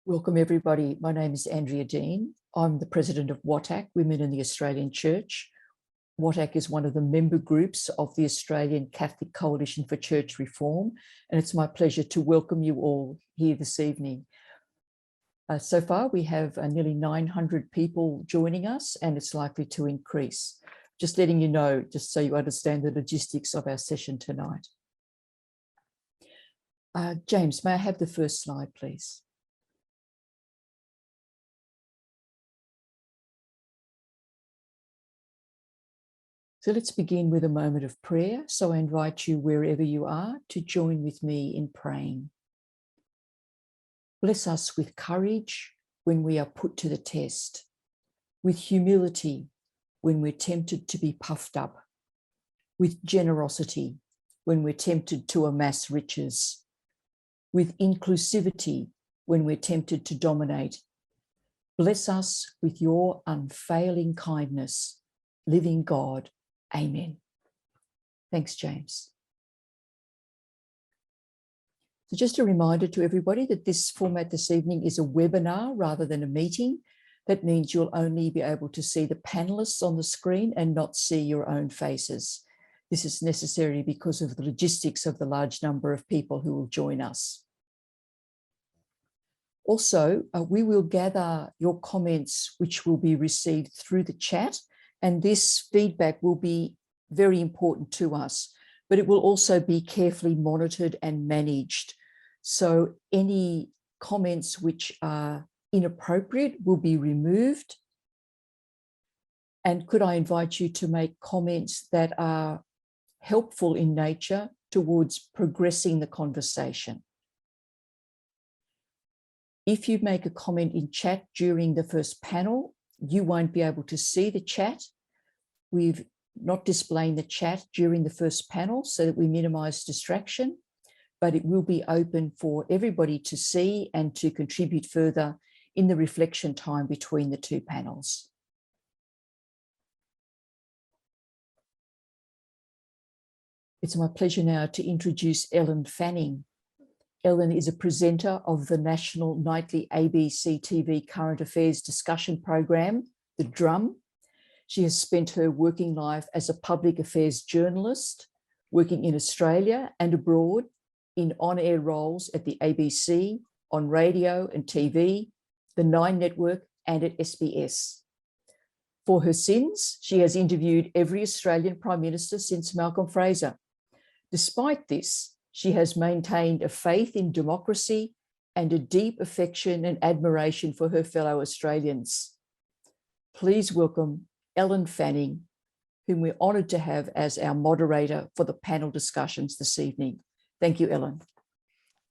Welcome everybody. My name is Andrea Dean. I'm the president of WATAC, Women in the Australian Church. WATAC is one of the member groups of the Australian Catholic Coalition for Church Reform, and it's my pleasure to welcome you all here this evening. So far, we have nearly 900 people joining us, and it's likely to increase. Just letting you know, just so you understand the logistics of our session tonight. James, may I have the first slide, please? So let's begin with a moment of prayer. So I invite you, wherever you are, to join with me in praying. Bless us with courage when we are put to the test, with humility when we're tempted to be puffed up, with generosity when we're tempted to amass riches, with inclusivity when we're tempted to dominate. Bless us with your unfailing kindness, living God. Amen. Thanks, James. So just a reminder to everybody that this format this evening is a webinar rather than a meeting. That means you'll only be able to see the panelists on the screen and not see your own faces. This is necessary because of the logistics of the large number of people who will join us. Also, we will gather your comments, which will be received through the chat. And this feedback will be very important to us, but it will also be carefully monitored and managed. So any comments which are inappropriate will be removed. And could I invite you to make comments that are helpful in nature towards progressing the conversation? If you make a comment in chat during the first panel, you won't be able to see the chat. We've not displaying the chat during the first panel so that we minimize distraction, but it will be open for everybody to see and to contribute further in the reflection time between the two panels. It's my pleasure now to introduce Ellen Fanning. Ellen is a presenter of the national nightly ABC TV current affairs discussion program, The Drum. She has spent her working life as a public affairs journalist, working in Australia and abroad in on-air roles at the ABC, on radio and TV, the Nine Network, and at SBS. For her sins, she has interviewed every Australian Prime Minister since Malcolm Fraser. Despite this, she has maintained a faith in democracy and a deep affection and admiration for her fellow Australians. Please welcome Ellen Fanning, whom we're honoured to have as our moderator for the panel discussions this evening. Thank you, Ellen.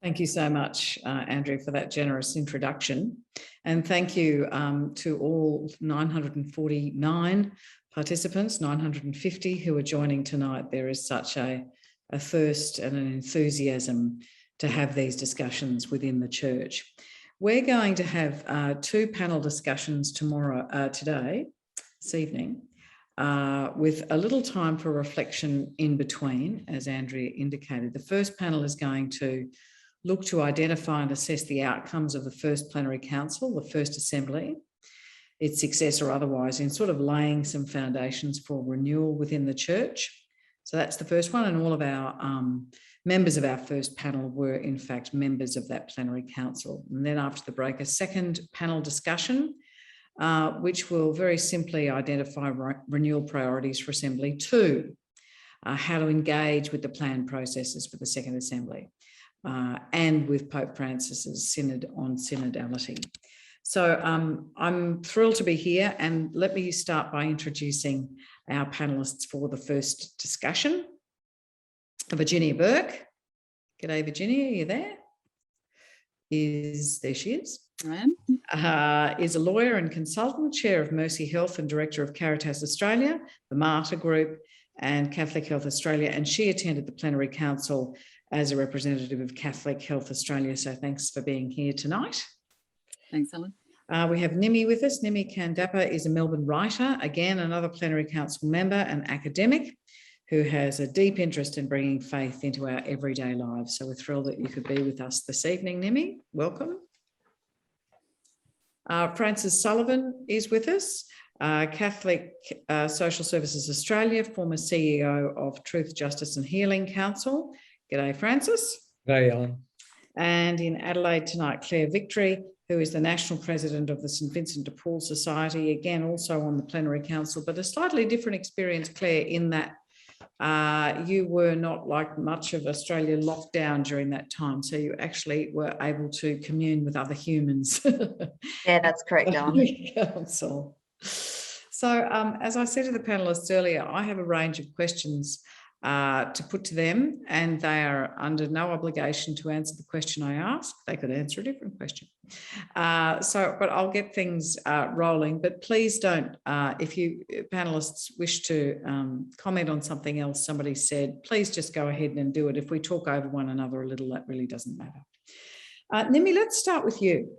Thank you so much, Andrew, for that generous introduction. And thank you to all 949 participants, 950 who are joining tonight. There is such a thirst and an enthusiasm to have these discussions within the church. We're going to have two panel discussions this evening, with a little time for reflection in between, as Andrea indicated. The first panel is going to look to identify and assess the outcomes of the first plenary council, the first assembly, its success or otherwise, in sort of laying some foundations for renewal within the church. So that's the first one, and all of our members of our first panel were in fact members of that plenary council. And then after the break, a second panel discussion, which will very simply identify renewal priorities for Assembly 2, how to engage with the planned processes for the second Assembly, and with Pope Francis's Synod on Synodality. So I'm thrilled to be here, and let me start by introducing our panellists for the first discussion. Virginia Burke. G'day, Virginia, are you there? There she is. I am. Is a lawyer and consultant, chair of Mercy Health and director of Caritas Australia, the Martyr Group and Catholic Health Australia, and she attended the plenary council as a representative of Catholic Health Australia. So thanks for being here tonight. Thanks, Ellen. We have Nimi with us. Nimi Kandappa is a Melbourne writer, again, another plenary council member and academic who has a deep interest in bringing faith into our everyday lives. So we're thrilled that you could be with us this evening, Nimi. Welcome. Francis Sullivan is with us, Catholic Social Services Australia, former CEO of Truth, Justice and Healing Council. G'day, Francis. G'day, Ellen. And in Adelaide tonight, Claire Victory, who is the National President of the St Vincent de Paul Society, again, also on the plenary council, but a slightly different experience, Claire, in that you were not like much of Australia locked down during that time. So you actually were able to commune with other humans. Yeah, that's correct, Ellen. Council. So as I said to the panellists earlier, I have a range of questions to put to them, and they are under no obligation to answer the question I ask. They could answer a different question. But I'll get things rolling. But please don't, if you panelists wish to comment on something else somebody said, please just go ahead and do it. If we talk over one another a little, that really doesn't matter. Nimi, let's start with you.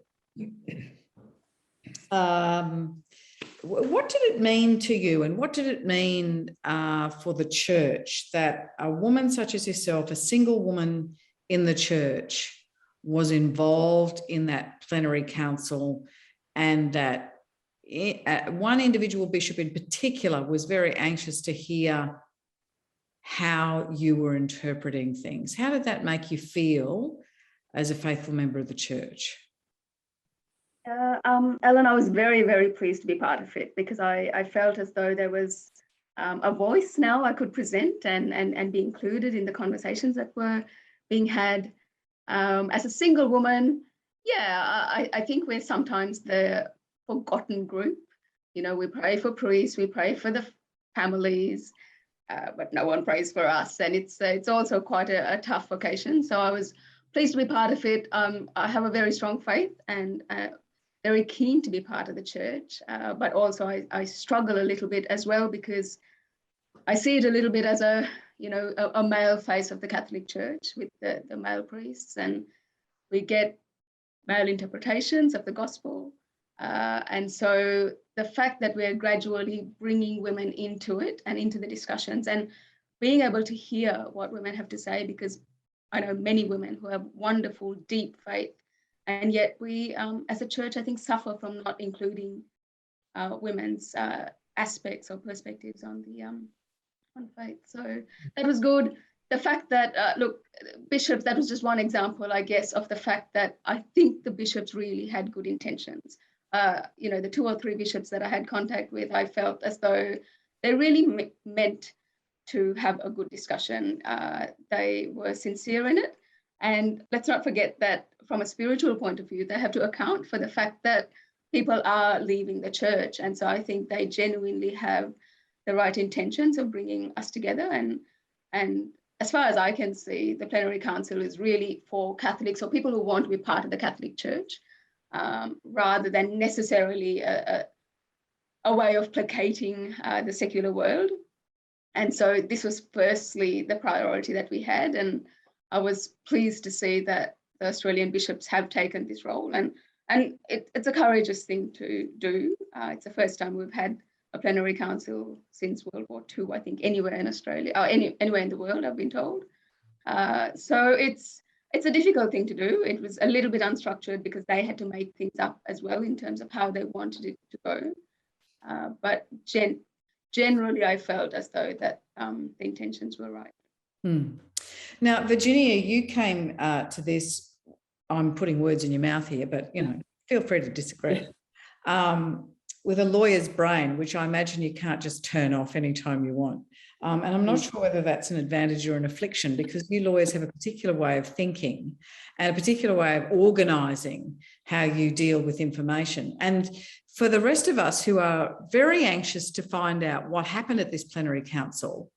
What did it mean to you, and what did it mean for the church that a woman such as yourself, a single woman in the church, was involved in that plenary council, and that one individual bishop in particular was very anxious to hear how you were interpreting things? How did that make you feel as a faithful member of the church? Ellen, I was very, very pleased to be part of it, because I felt as though there was a voice now I could present and be included in the conversations that were being had. As a single woman, yeah, I think we're sometimes the forgotten group. You know, we pray for priests, we pray for the families, but no one prays for us. And it's also quite a tough vocation. So I was pleased to be part of it. I have a very strong faith, and very keen to be part of the church, but also I struggle a little bit as well, because I see it a little bit as a male face of the Catholic Church with the male priests, and we get male interpretations of the gospel. And so the fact that we're gradually bringing women into it and into the discussions, and being able to hear what women have to say, because I know many women who have wonderful, deep faith, and yet we, as a church, I think, suffer from not including women's aspects or perspectives on the on faith. So that was good. The fact that, look, bishops, that was just one example, I guess, of the fact that I think the bishops really had good intentions. The 2 or 3 bishops that I had contact with, I felt as though they really meant to have a good discussion. They were sincere in it. And let's not forget that from a spiritual point of view, they have to account for the fact that people are leaving the church. And so I think they genuinely have the right intentions of bringing us together and as far as I can see, the plenary council is really for Catholics or people who want to be part of the Catholic Church, rather than necessarily a way of placating the secular world. And so this was firstly the priority that we had, and I was pleased to see that the Australian bishops have taken this role, and it's a courageous thing to do. It's the first time we've had a plenary council since World War II, I think, anywhere in Australia, or anywhere in the world, I've been told. So it's a difficult thing to do. It was a little bit unstructured because they had to make things up as well in terms of how they wanted it to go. But generally, I felt as though that the intentions were right. Now, Virginia, you came to this, I'm putting words in your mouth here, but, you know, feel free to disagree, with a lawyer's brain, which I imagine you can't just turn off anytime you want. And I'm not sure whether that's an advantage or an affliction, because you lawyers have a particular way of thinking and a particular way of organising how you deal with information. And for the rest of us who are very anxious to find out what happened at this plenary council,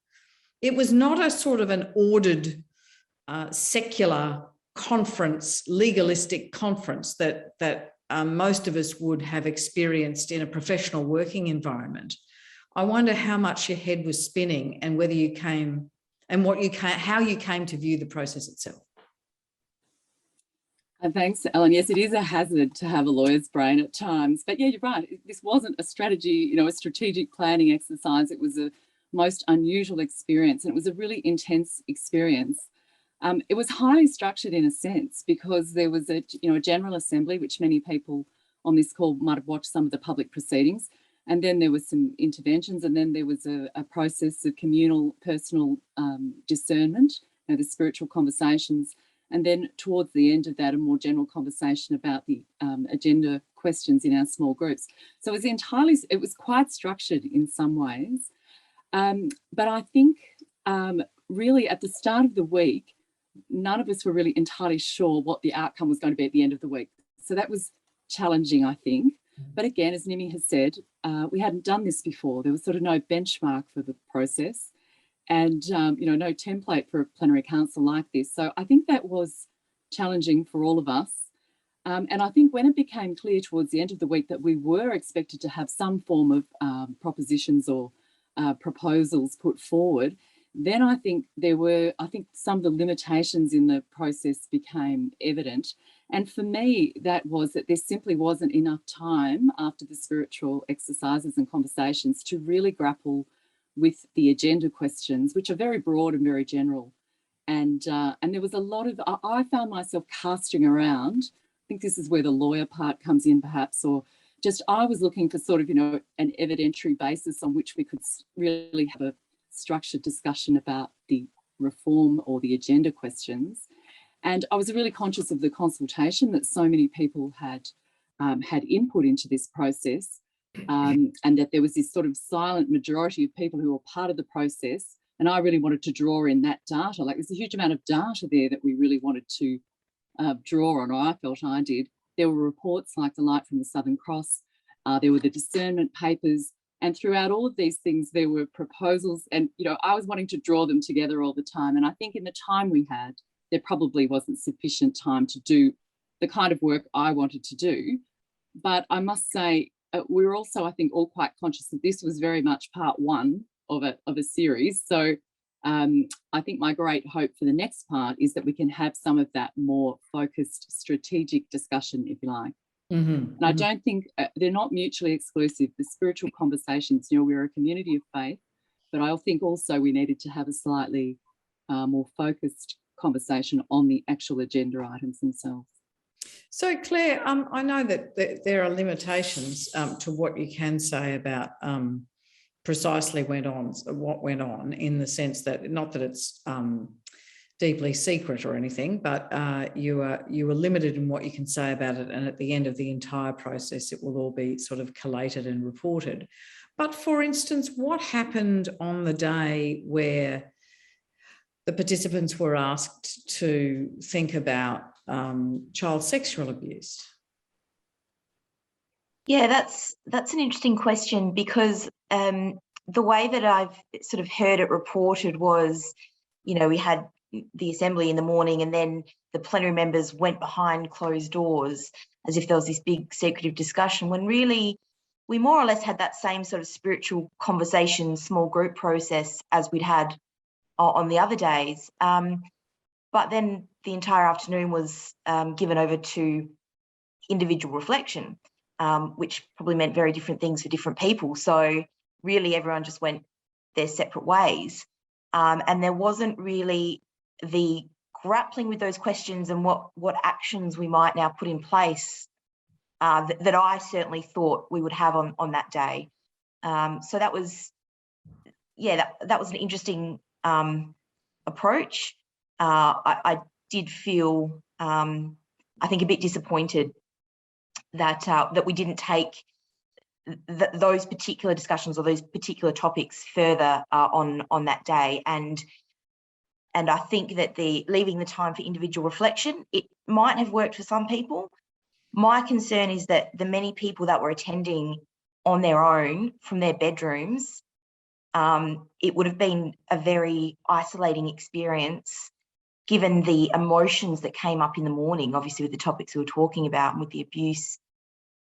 it was not a sort of an ordered, secular conference, legalistic conference that most of us would have experienced in a professional working environment. I wonder how much your head was spinning and whether you came and how you came to view the process itself. Thanks, Ellen. Yes, it is a hazard to have a lawyer's brain at times. But yeah, you're right. This wasn't a strategy, a strategic planning exercise. It was a most unusual experience, and it was a really intense experience. It was highly structured in a sense because there was a general assembly, which many people on this call might have watched some of the public proceedings, and then there was some interventions, and then there was a process of communal, personal discernment, the spiritual conversations, and then towards the end of that, a more general conversation about the agenda questions in our small groups. So it was quite structured in some ways, but I think really at the start of the week, none of us were really entirely sure what the outcome was going to be at the end of the week. So that was challenging, I think. But again, as Nimi has said, we hadn't done this before. There was sort of no benchmark for the process and, no template for a plenary council like this. So I think that was challenging for all of us. And I think when it became clear towards the end of the week that we were expected to have some form of propositions or proposals put forward, then I think some of the limitations in the process became evident. And for me, that was that there simply wasn't enough time after the spiritual exercises and conversations to really grapple with the agenda questions, which are very broad and very general. And there was a lot of, I found myself casting around. I think this is where the lawyer part comes in perhaps, or just I was looking for sort of, an evidentiary basis on which we could really have a structured discussion about the reform or the agenda questions. And I was really conscious of the consultation that so many people had input into this process, and that there was this sort of silent majority of people who were part of the process. And I really wanted to draw in that data. Like there's a huge amount of data there that we really wanted to draw on, or I felt I did. There were reports like the Light from the Southern Cross. There were the discernment papers. And throughout all of these things, there were proposals. And, I was wanting to draw them together all the time. And I think in the time we had, there probably wasn't sufficient time to do the kind of work I wanted to do. But I must say, we were also, I think, all quite conscious that this was very much part one of a series. So I think my great hope for the next part is that we can have some of that more focused strategic discussion, if you like. And I don't think they're not mutually exclusive. The spiritual conversations, we're a community of faith, but I think also we needed to have a slightly more focused conversation on the actual agenda items themselves. So Claire, I know that there are limitations to what you can say about precisely what went on, in the sense that, not that it's deeply secret or anything, but you were limited in what you can say about it, and at the end of the entire process it will all be sort of collated and reported. But for instance, what happened on the day where the participants were asked to think about child sexual abuse? Yeah, that's an interesting question, because the way that I've sort of heard it reported was we had the assembly in the morning, and then the plenary members went behind closed doors as if there was this big secretive discussion, when really we more or less had that same sort of spiritual conversation, small group process as we'd had on the other days. But then the entire afternoon was given over to individual reflection, which probably meant very different things for different people. So really everyone just went their separate ways. And there wasn't really the grappling with those questions and what actions we might now put in place that I certainly thought we would have on that day. So that was, that was an interesting approach. I did feel, I think, a bit disappointed that we didn't take those particular discussions or those particular topics further on that day. And I think that leaving the time for individual reflection, it might have worked for some people. My concern is that the many people that were attending on their own from their bedrooms, it would have been a very isolating experience, given the emotions that came up in the morning, obviously with the topics we were talking about and with the abuse.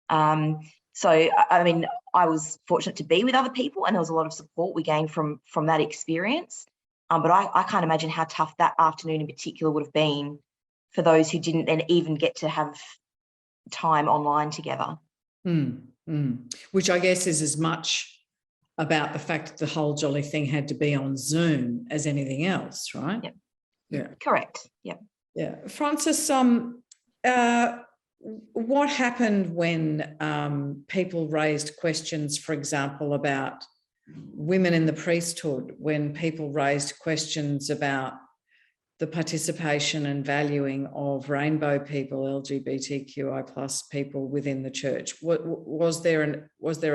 So, I mean, I was fortunate to be with other people, and there was a lot of support we gained from that experience. But I can't imagine how tough that afternoon in particular would have been for those who didn't then even get to have time online together. Which I guess is as much about the fact that the whole jolly thing had to be on Zoom as anything else, right? Yep. Yeah. Correct. Yep. Yeah. Francis, what happened when people raised questions, for example, about women in the priesthood, when people raised questions about the participation and valuing of rainbow people, LGBTQI plus people within the church? Was there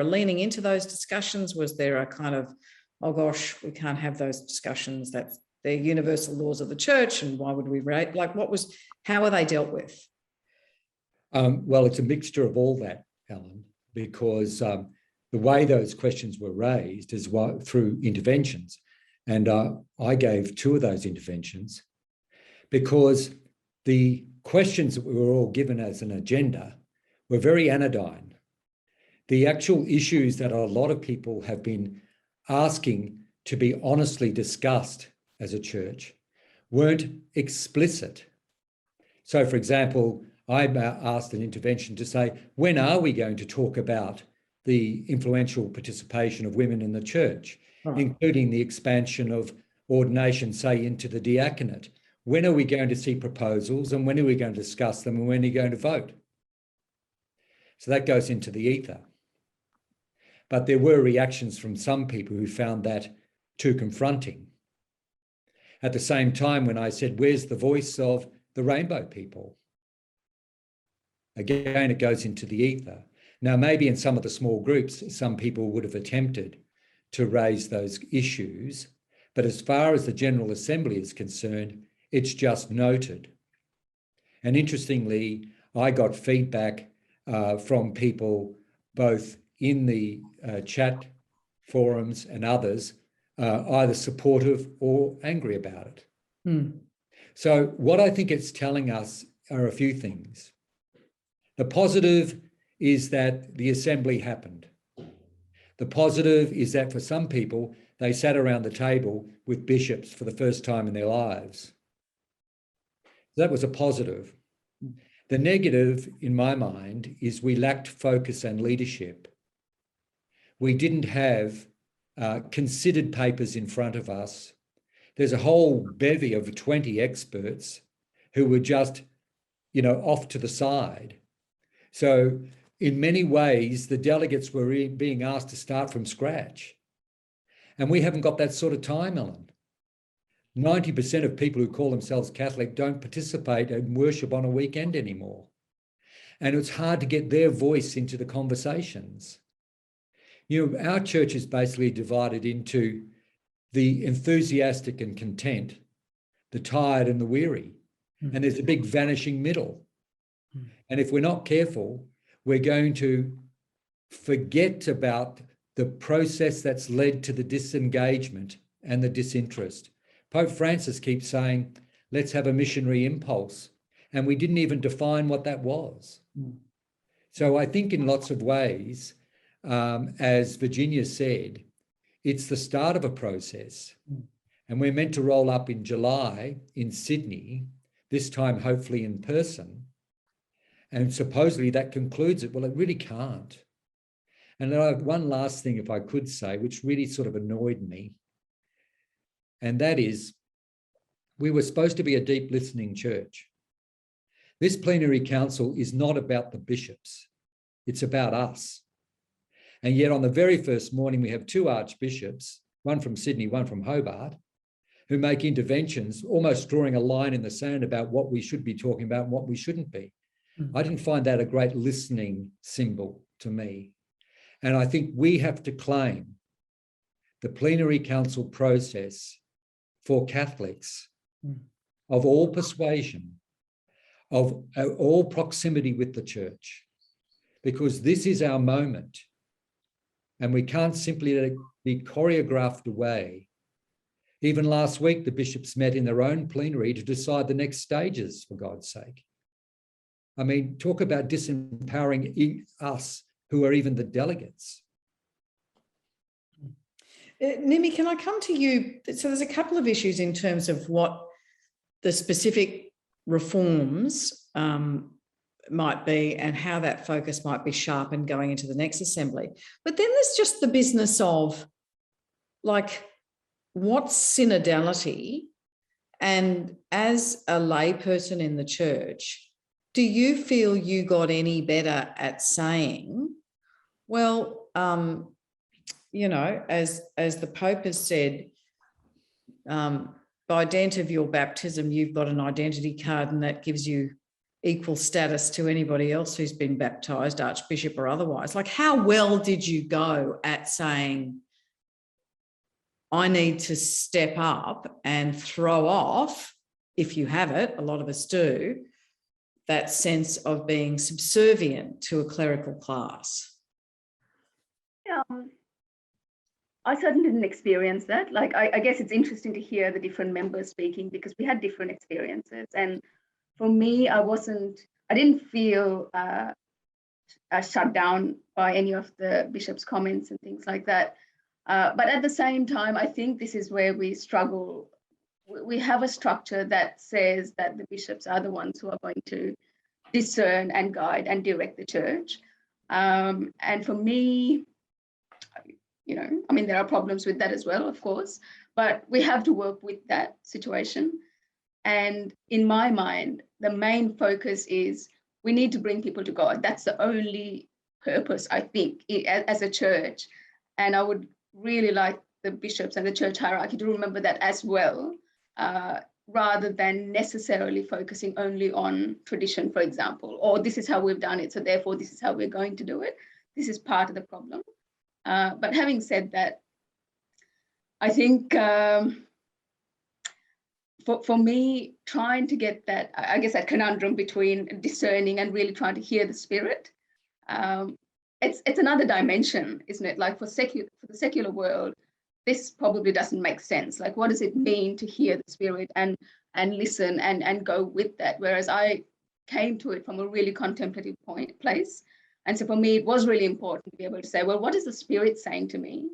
a leaning into those discussions? Was there a kind of, oh gosh, we can't have those discussions, that they're universal laws of the church, and why would we rate? Like, how are they dealt with? Well, it's a mixture of all that, Alan, because the way those questions were raised is through interventions. And I gave 2 of those interventions, because the questions that we were all given as an agenda were very anodyne. The actual issues that a lot of people have been asking to be honestly discussed as a church weren't explicit. So, for example, I asked an intervention to say, when are we going to talk about the influential participation of women in the church, including the expansion of ordination, say, into the diaconate? When are we going to see proposals, and when are we going to discuss them, and when are you going to vote? So that goes into the ether. But there were reactions from some people who found that too confronting. At the same time, when I said, where's the voice of the rainbow people? Again, it goes into the ether. Now, maybe in some of the small groups, some people would have attempted to raise those issues, but as far as the General Assembly is concerned, it's just noted. And interestingly, I got feedback from people both in the chat forums and others, either supportive or angry about it. So what I think it's telling us are a few things. The positive is that the assembly happened. The positive is that for some people, they sat around the table with bishops for the first time in their lives. That was a positive. The negative, in my mind, is we lacked focus and leadership. We didn't have considered papers in front of us. There's a whole bevy of 20 experts who were just, off to the side. So in many ways, the delegates were being asked to start from scratch. And we haven't got that sort of time, Ellen. 90% of people who call themselves Catholic don't participate in worship on a weekend anymore. And it's hard to get their voice into the conversations. Our church is basically divided into the enthusiastic and content, the tired and the weary. And there's a big vanishing middle. And if we're not careful, we're going to forget about the process that's led to the disengagement and the disinterest. Pope Francis keeps saying, let's have a missionary impulse. And we didn't even define what that was. So I think in lots of ways, as Virginia said, it's the start of a process. And we're meant to roll up in July in Sydney, this time hopefully in person. And supposedly that concludes it. Well, it really can't. And then I have one last thing, if I could say, which really sort of annoyed me. And that is, we were supposed to be a deep listening church. This plenary council is not about the bishops. It's about us. And yet on the very first morning, we have two archbishops, one from Sydney, one from Hobart, who make interventions, almost drawing a line in the sand about what we should be talking about and what we shouldn't be. I didn't find that a great listening symbol to me. And I think we have to claim the plenary council process for Catholics of all persuasion, of all proximity with the church, because this is our moment. And we can't simply let it be choreographed away. Even last week, the bishops met in their own plenary to decide the next stages, for God's sake. I mean, talk about disempowering us who are even the delegates. Nimi, can I come to you? So there's a couple of issues in terms of what the specific reforms might be and how that focus might be sharpened going into the next assembly. But then there's just the business of, like, what's synodality? And as a layperson in the church, do you feel you got any better at saying, well, you know, as the Pope has said, by dint of your baptism, you've got an identity card and that gives you equal status to anybody else who's been baptised, archbishop or otherwise. Like, how well did you go at saying, I need to step up and throw off, if you have it, a lot of us do, that sense of being subservient to a clerical class? Yeah, I certainly didn't experience that. Like, I guess it's interesting to hear the different members speaking because we had different experiences. And for me, I didn't feel shut down by any of the bishop's comments and things like that. But at the same time, I think this is where we struggle. We have a structure that says that the bishops are the ones who are going to discern and guide and direct the church. And for me, you know, I mean, there are problems with that as well, of course, but we have to work with that situation. And in my mind, the main focus is we need to bring people to God. That's the only purpose, I think, as a church. And I would really like the bishops and the church hierarchy to remember that as well, rather than necessarily focusing only on tradition, for example, or this is how we've done it, so therefore this is how we're going to do it. This is part of the problem. But having said that, I think for me, trying to get that, I guess, that conundrum between discerning and really trying to hear the Spirit, it's another dimension, isn't it? Like for the secular world, this probably doesn't make sense. Like, what does it mean to hear the Spirit and listen and go with that? Whereas I came to it from a really contemplative place. And so for me, it was really important to be able to say, well, what is the Spirit saying to me?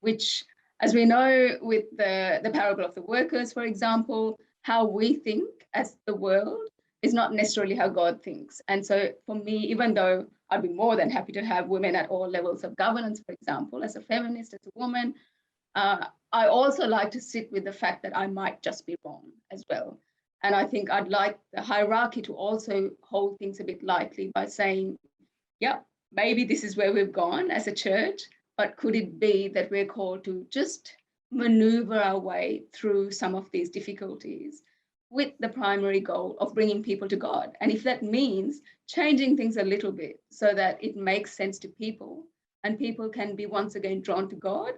Which, as we know with the parable of the workers, for example, how we think as the world is not necessarily how God thinks. And so for me, even though I'd be more than happy to have women at all levels of governance, for example, as a feminist, as a woman, I also like to sit with the fact that I might just be wrong as well. And I think I'd like the hierarchy to also hold things a bit lightly by saying, yeah, maybe this is where we've gone as a church, but could it be that we're called to just maneuver our way through some of these difficulties with the primary goal of bringing people to God? And if that means changing things a little bit so that it makes sense to people and people can be once again drawn to God,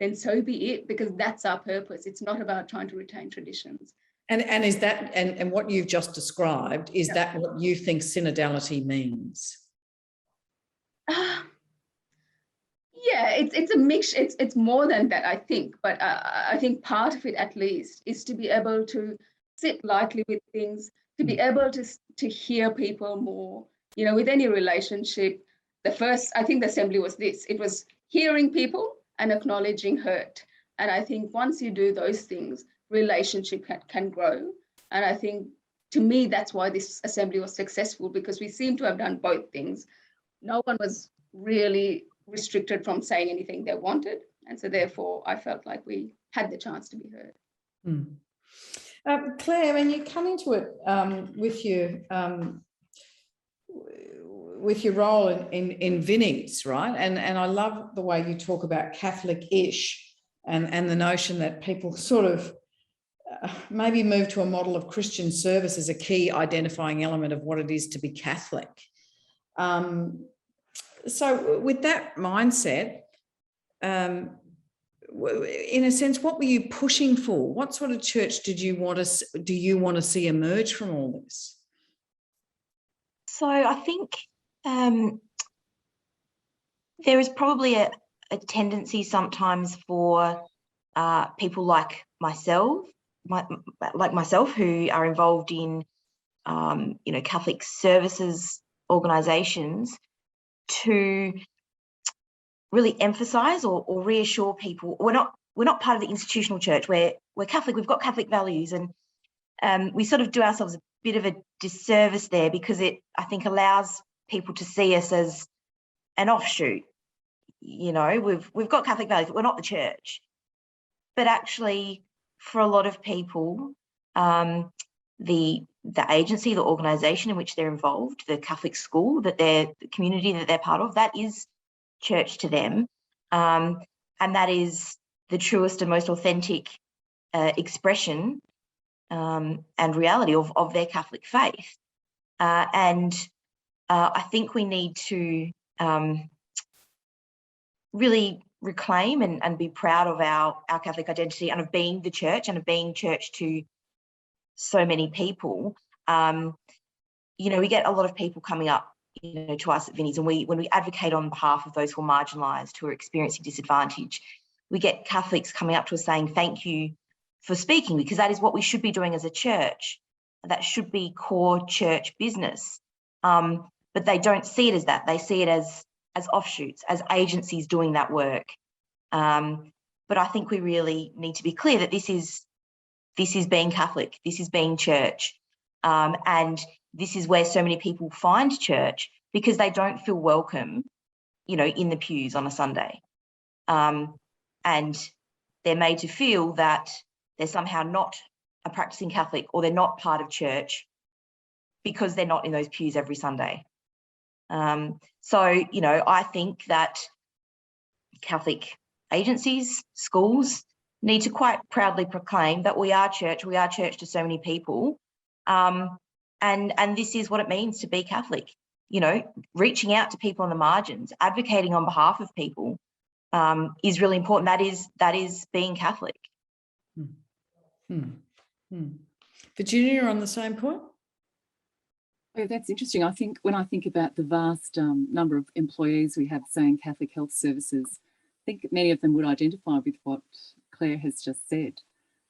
then so be it, because that's our purpose. It's not about trying to retain traditions. And is that, and what you've just described, is that what you think synodality means? Yeah, it's a mix. It's more than that, I think. But I think part of it, at least, is to be able to sit lightly with things, to be able to hear people more. You know, with any relationship, I think the assembly was this. It was hearing people and acknowledging hurt. And I think once you do those things, relationship can grow. And I think, to me, that's why this assembly was successful, because we seem to have done both things. No one was really restricted from saying anything they wanted. And so therefore, I felt like we had the chance to be heard. Claire, when you come into it with your role in Vinnie's, right? And I love the way you talk about Catholic-ish and the notion that people sort of maybe move to a model of Christian service as a key identifying element of what it is to be Catholic. So with that mindset, in a sense, what were you pushing for? What sort of church do you want to see emerge from all this? So I think there is probably a tendency sometimes for people like myself, who are involved in Catholic services organisations, to really emphasise or reassure people we're not part of the institutional church. We're Catholic. We've got Catholic values, and we sort of do ourselves a bit of a disservice there, because it, I think, allows people to see us as an offshoot. You know, we've got Catholic values, but we're not the church. But actually, for a lot of people, the agency, the organisation in which they're involved, the Catholic school, the community that they're part of, that is church to them, and that is the truest and most authentic expression and reality of their Catholic faith. And I think we need to really reclaim and be proud of our Catholic identity, and of being the church, and of being church to so many people. We get a lot of people coming up, to us at Vinnie's, and when we advocate on behalf of those who are marginalised, who are experiencing disadvantage, we get Catholics coming up to us saying, thank you for speaking, because that is what we should be doing as a church. That should be core church business. But they don't see it as that. They see it as offshoots, as agencies doing that work. But I think we really need to be clear that this is being Catholic, this is being church. And this is where so many people find church, because they don't feel welcome, in the pews on a Sunday. And they're made to feel that they're somehow not a practicing Catholic, or they're not part of church because they're not in those pews every Sunday. So, I think that Catholic agencies, schools, need to quite proudly proclaim that we are church to so many people. And this is what it means to be Catholic. Reaching out to people on the margins, advocating on behalf of people, is really important. That is being Catholic. Virginia, you're on the same point? Oh, that's interesting. I think when I think about the vast number of employees we have, say, in Catholic Health Services, I think many of them would identify with what Claire has just said,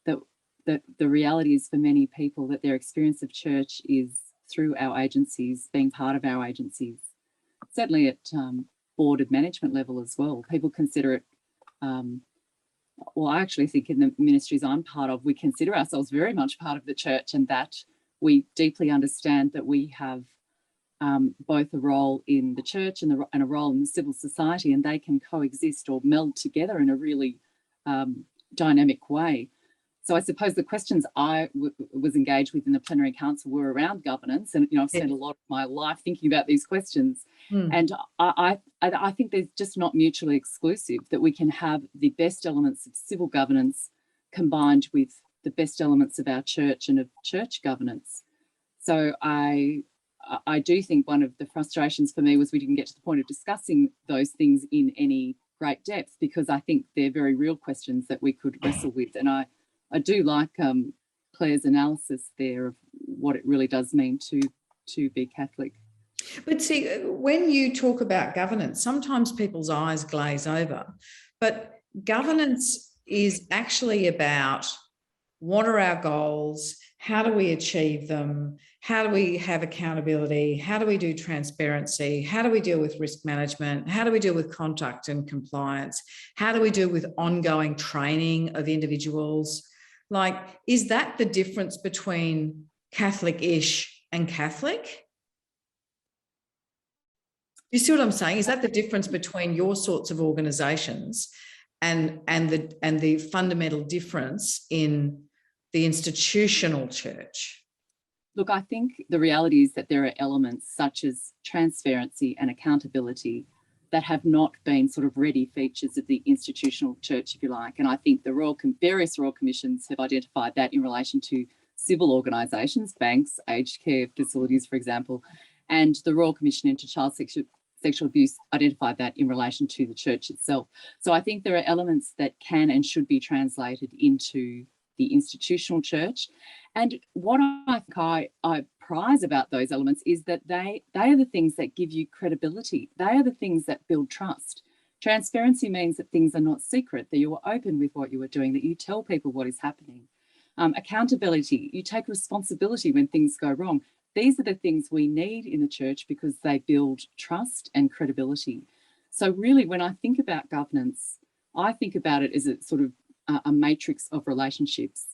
that the reality is for many people that their experience of church is through our agencies, being part of our agencies. Certainly at board and management level as well. People consider it, I actually think in the ministries I'm part of, we consider ourselves very much part of the church, and that we deeply understand that we have both a role in the church and a role in the civil society, and they can coexist or meld together in a really dynamic way. So I suppose the questions I was engaged with in the plenary council were around governance, and I've spent a lot of my life thinking about these questions. And I think they're just not mutually exclusive, that we can have the best elements of civil governance combined with the best elements of our church and of church governance. So I do think one of the frustrations for me was we didn't get to the point of discussing those things in any great depth, because I think they're very real questions that we could wrestle with. And I do like Claire's analysis there of what it really does mean to be Catholic. But see, when you talk about governance, sometimes people's eyes glaze over, but governance is actually about what are our goals? How do we achieve them? How do we have accountability? How do we do transparency? How do we deal with risk management? How do we deal with conduct and compliance? How do we deal with ongoing training of individuals? Like, is that the difference between Catholic-ish and Catholic? You see what I'm saying? Is that the difference between your sorts of organisations and the fundamental difference in the institutional church? Look, I think the reality is that there are elements such as transparency and accountability that have not been sort of ready features of the institutional church, if you like. And I think the various Royal Commissions have identified that in relation to civil organisations, banks, aged care facilities, for example, and the Royal Commission into Child Sexual Abuse identified that in relation to the church itself. So I think there are elements that can and should be translated into the institutional church. And what I think I prize about those elements is that they are the things that give you credibility. They are the things that build trust. Transparency means that things are not secret, that you are open with what you are doing, that you tell people what is happening. Accountability, you take responsibility when things go wrong. These are the things we need in the church because they build trust and credibility. So really, when I think about governance, I think about it as a sort of a matrix of relationships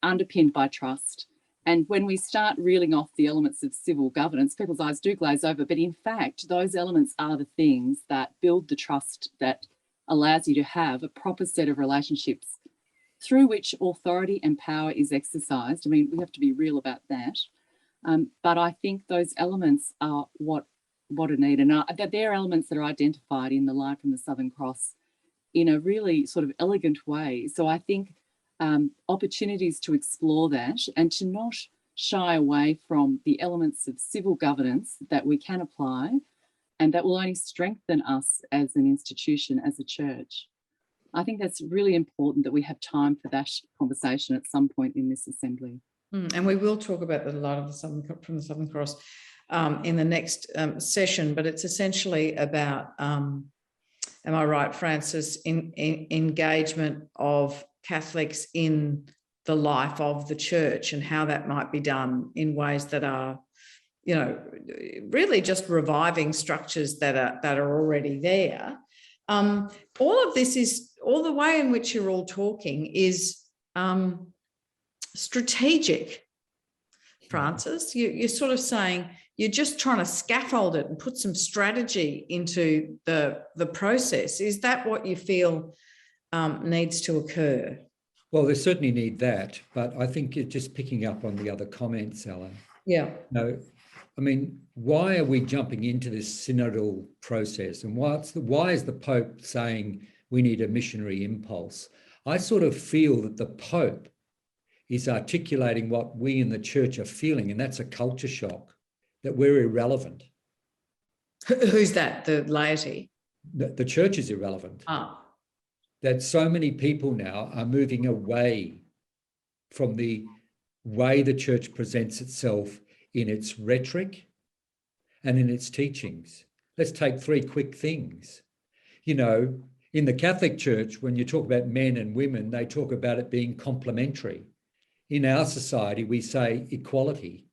underpinned by trust. And when we start reeling off the elements of civil governance, people's eyes do glaze over. But in fact, those elements are the things that build the trust that allows you to have a proper set of relationships through which authority and power is exercised. I mean, we have to be real about that. But I think those elements are what are needed. And they're elements that are identified in the Life from the Southern Cross in a really sort of elegant way. So I think opportunities to explore that and to not shy away from the elements of civil governance that we can apply and that will only strengthen us as an institution, as a church. I think that's really important that we have time for that conversation at some point in this assembly. And we will talk about the Light of the from the Southern Cross in the next session, but it's essentially about, am I right, Francis, in engagement of Catholics in the life of the church and how that might be done in ways that are, you know, really just reviving structures that are already there. All of this is, all the way in which you're all talking is strategic, Francis. You're sort of saying you're just trying to scaffold it and put some strategy into the process. Is that what you feel needs to occur? Well, they certainly need that, but I think you're just picking up on the other comments, Ellen. Yeah. No, I mean, why are we jumping into this synodal process, and why is the Pope saying we need a missionary impulse? I sort of feel that the Pope is articulating what we in the church are feeling, and that's a culture shock, that we're irrelevant. Who's that? The laity? The church is irrelevant. That so many people now are moving away from the way the church presents itself in its rhetoric and in its teachings. Let's take three quick things. You know, in the Catholic Church, when you talk about men and women, they talk about it being complementary. In our society, we say equality.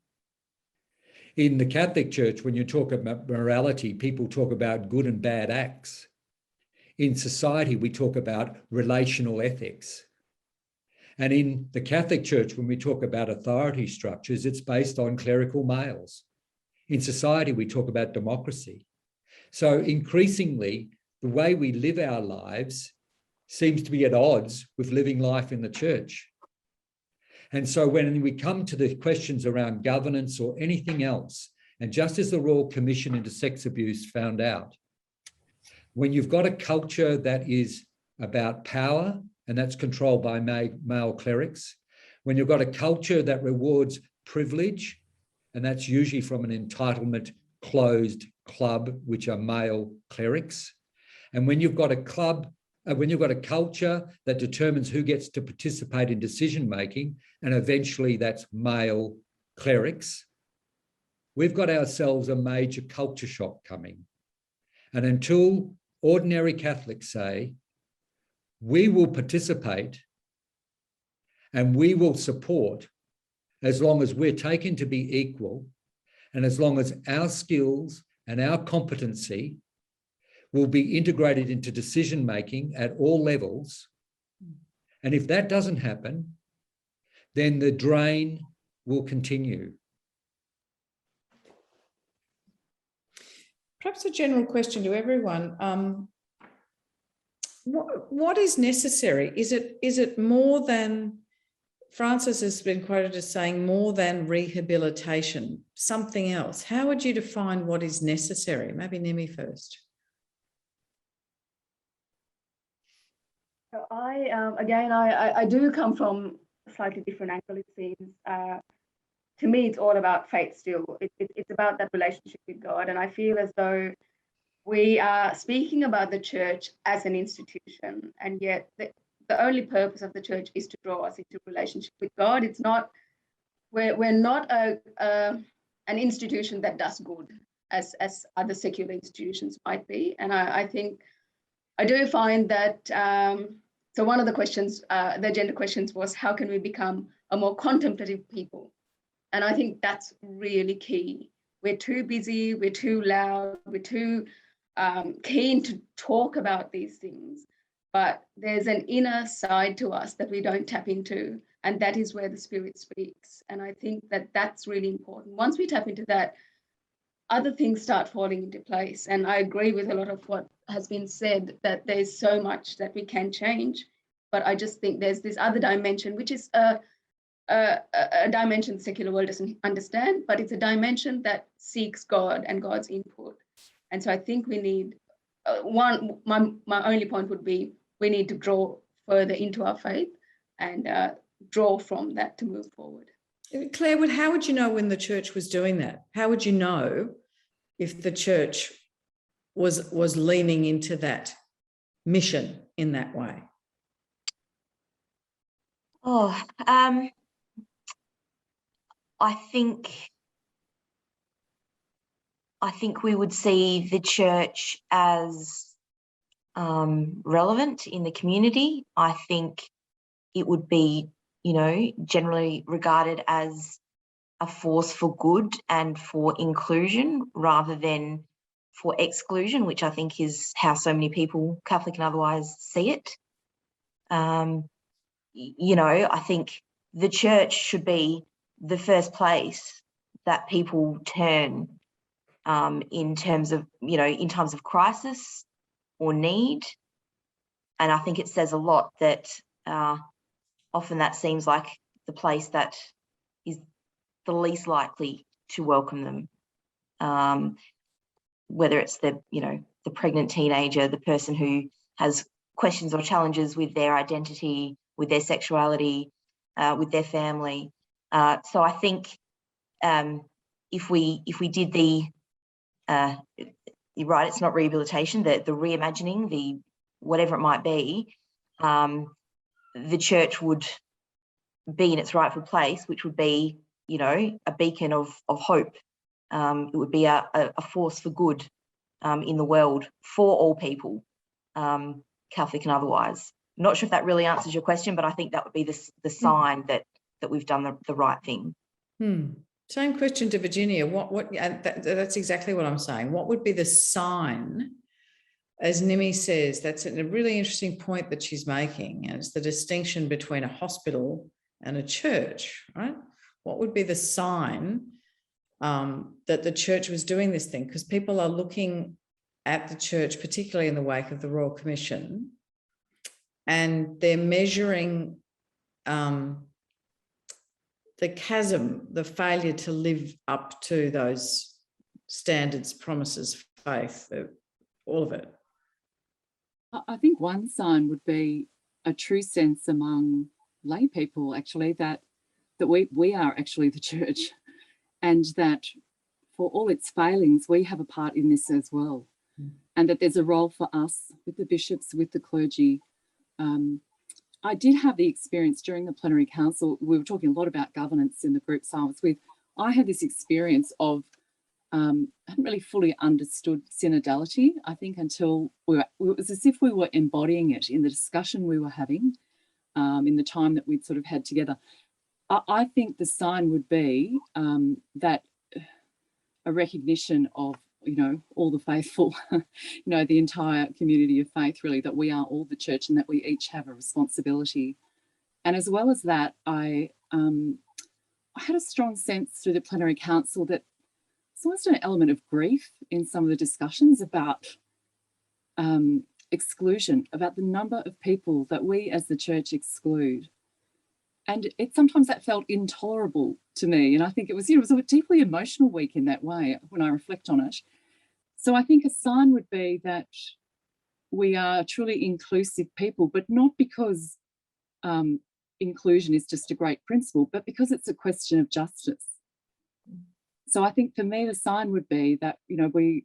In the Catholic Church, when you talk about morality, people talk about good and bad acts. In society, we talk about relational ethics. And in the Catholic Church, when we talk about authority structures, it's based on clerical males. In society, we talk about democracy. So increasingly, the way we live our lives seems to be at odds with living life in the church. And so when we come to the questions around governance or anything else, and just as the Royal Commission into Sex Abuse found out, when you've got a culture that is about power, and that's controlled by male clerics, when you've got a culture that rewards privilege, and that's usually from an entitlement closed club, which are male clerics, and when you've got a culture that determines who gets to participate in decision making, and eventually that's male clerics, we've got ourselves a major culture shock coming. And until ordinary Catholics say, we will participate and we will support as long as we're taken to be equal and as long as our skills and our competency will be integrated into decision-making at all levels. And if that doesn't happen, then the drain will continue. Perhaps a general question to everyone. What is necessary? Is it more than, Francis has been quoted as saying, more than rehabilitation, something else? How would you define what is necessary? Maybe Nemi first. So I do come from a slightly different angle, it seems. To me, it's all about faith still. It's about that relationship with God. And I feel as though we are speaking about the church as an institution, and yet the only purpose of the church is to draw us into relationship with God. It's not, we're not an institution that does good as other secular institutions might be. And I think, I do find that, so one of the questions, the agenda questions was, how can we become a more contemplative people? And I think that's really key. We're too busy, we're too loud, we're too keen to talk about these things, but there's an inner side to us that we don't tap into, and that is where the Spirit speaks. And I think that that's really important. Once we tap into that, other things start falling into place. And I agree with a lot of what has been said, that there's so much that we can change, but I just think there's this other dimension, which is a dimension the secular world doesn't understand, but it's a dimension that seeks God and God's input. And so I think we need, my only point would be, we need to draw further into our faith and draw from that to move forward. Claire, how would you know when the church was doing that? How would you know if the church was leaning into that mission in that way? Oh, I think we would see the church as relevant in the community. I think it would be, generally regarded as a force for good and for inclusion rather than for exclusion, which I think is how so many people, Catholic and otherwise, see it. I think the church should be the first place that people turn in terms of, in times of crisis or need. And I think it says a lot that often that seems like the place that is the least likely to welcome them. Whether it's the pregnant teenager, the person who has questions or challenges with their identity, with their sexuality, with their family. So I think if we did the, you're right, it's not rehabilitation, the reimagining, the whatever it might be, the church would be in its rightful place, which would be, a beacon of hope. It would be a force for good in the world for all people, Catholic and otherwise. I'm not sure if that really answers your question, but I think that would be the sign that we've done the right thing. Same question to Virginia. That's exactly what I'm saying. What would be the sign? As Nimi says, that's a really interesting point that she's making. And it's the distinction between a hospital and a church, right? What would be the sign that the church was doing this thing? Because people are looking at the church, particularly in the wake of the Royal Commission, and they're measuring the chasm, the failure to live up to those standards, promises, faith, all of it. I think one sign would be a true sense among lay people, actually, that we are actually the church, and that for all its failings, we have a part in this as well, and that there's a role for us with the bishops, with the clergy. I did have the experience during the plenary council. We were talking a lot about governance in the groups I was with. I had this experience of hadn't really fully understood synodality, I think, until it was as if we were embodying it in the discussion we were having, in the time that we'd sort of had together. I think the sign would be that a recognition of, all the faithful, the entire community of faith, really, that we are all the church and that we each have a responsibility. And as well as that, I had a strong sense through the plenary council that it's almost an element of grief in some of the discussions about exclusion, about the number of people that we as the church exclude. And sometimes that felt intolerable to me. And I think it was a deeply emotional week in that way when I reflect on it. So I think a sign would be that we are truly inclusive people, but not because inclusion is just a great principle, but because it's a question of justice. So I think for me, the sign would be that, we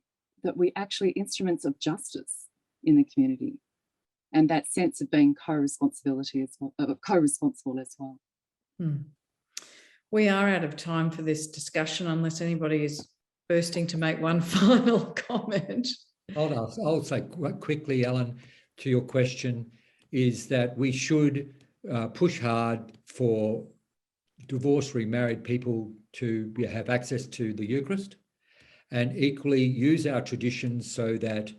actually instruments of justice in the community, and that sense of being co-responsible as well. We are out of time for this discussion unless anybody is bursting to make one final comment. I'll say quite quickly, Ellen, to your question, is that we should push hard for divorced, remarried people to have access to the Eucharist, and equally use our traditions so that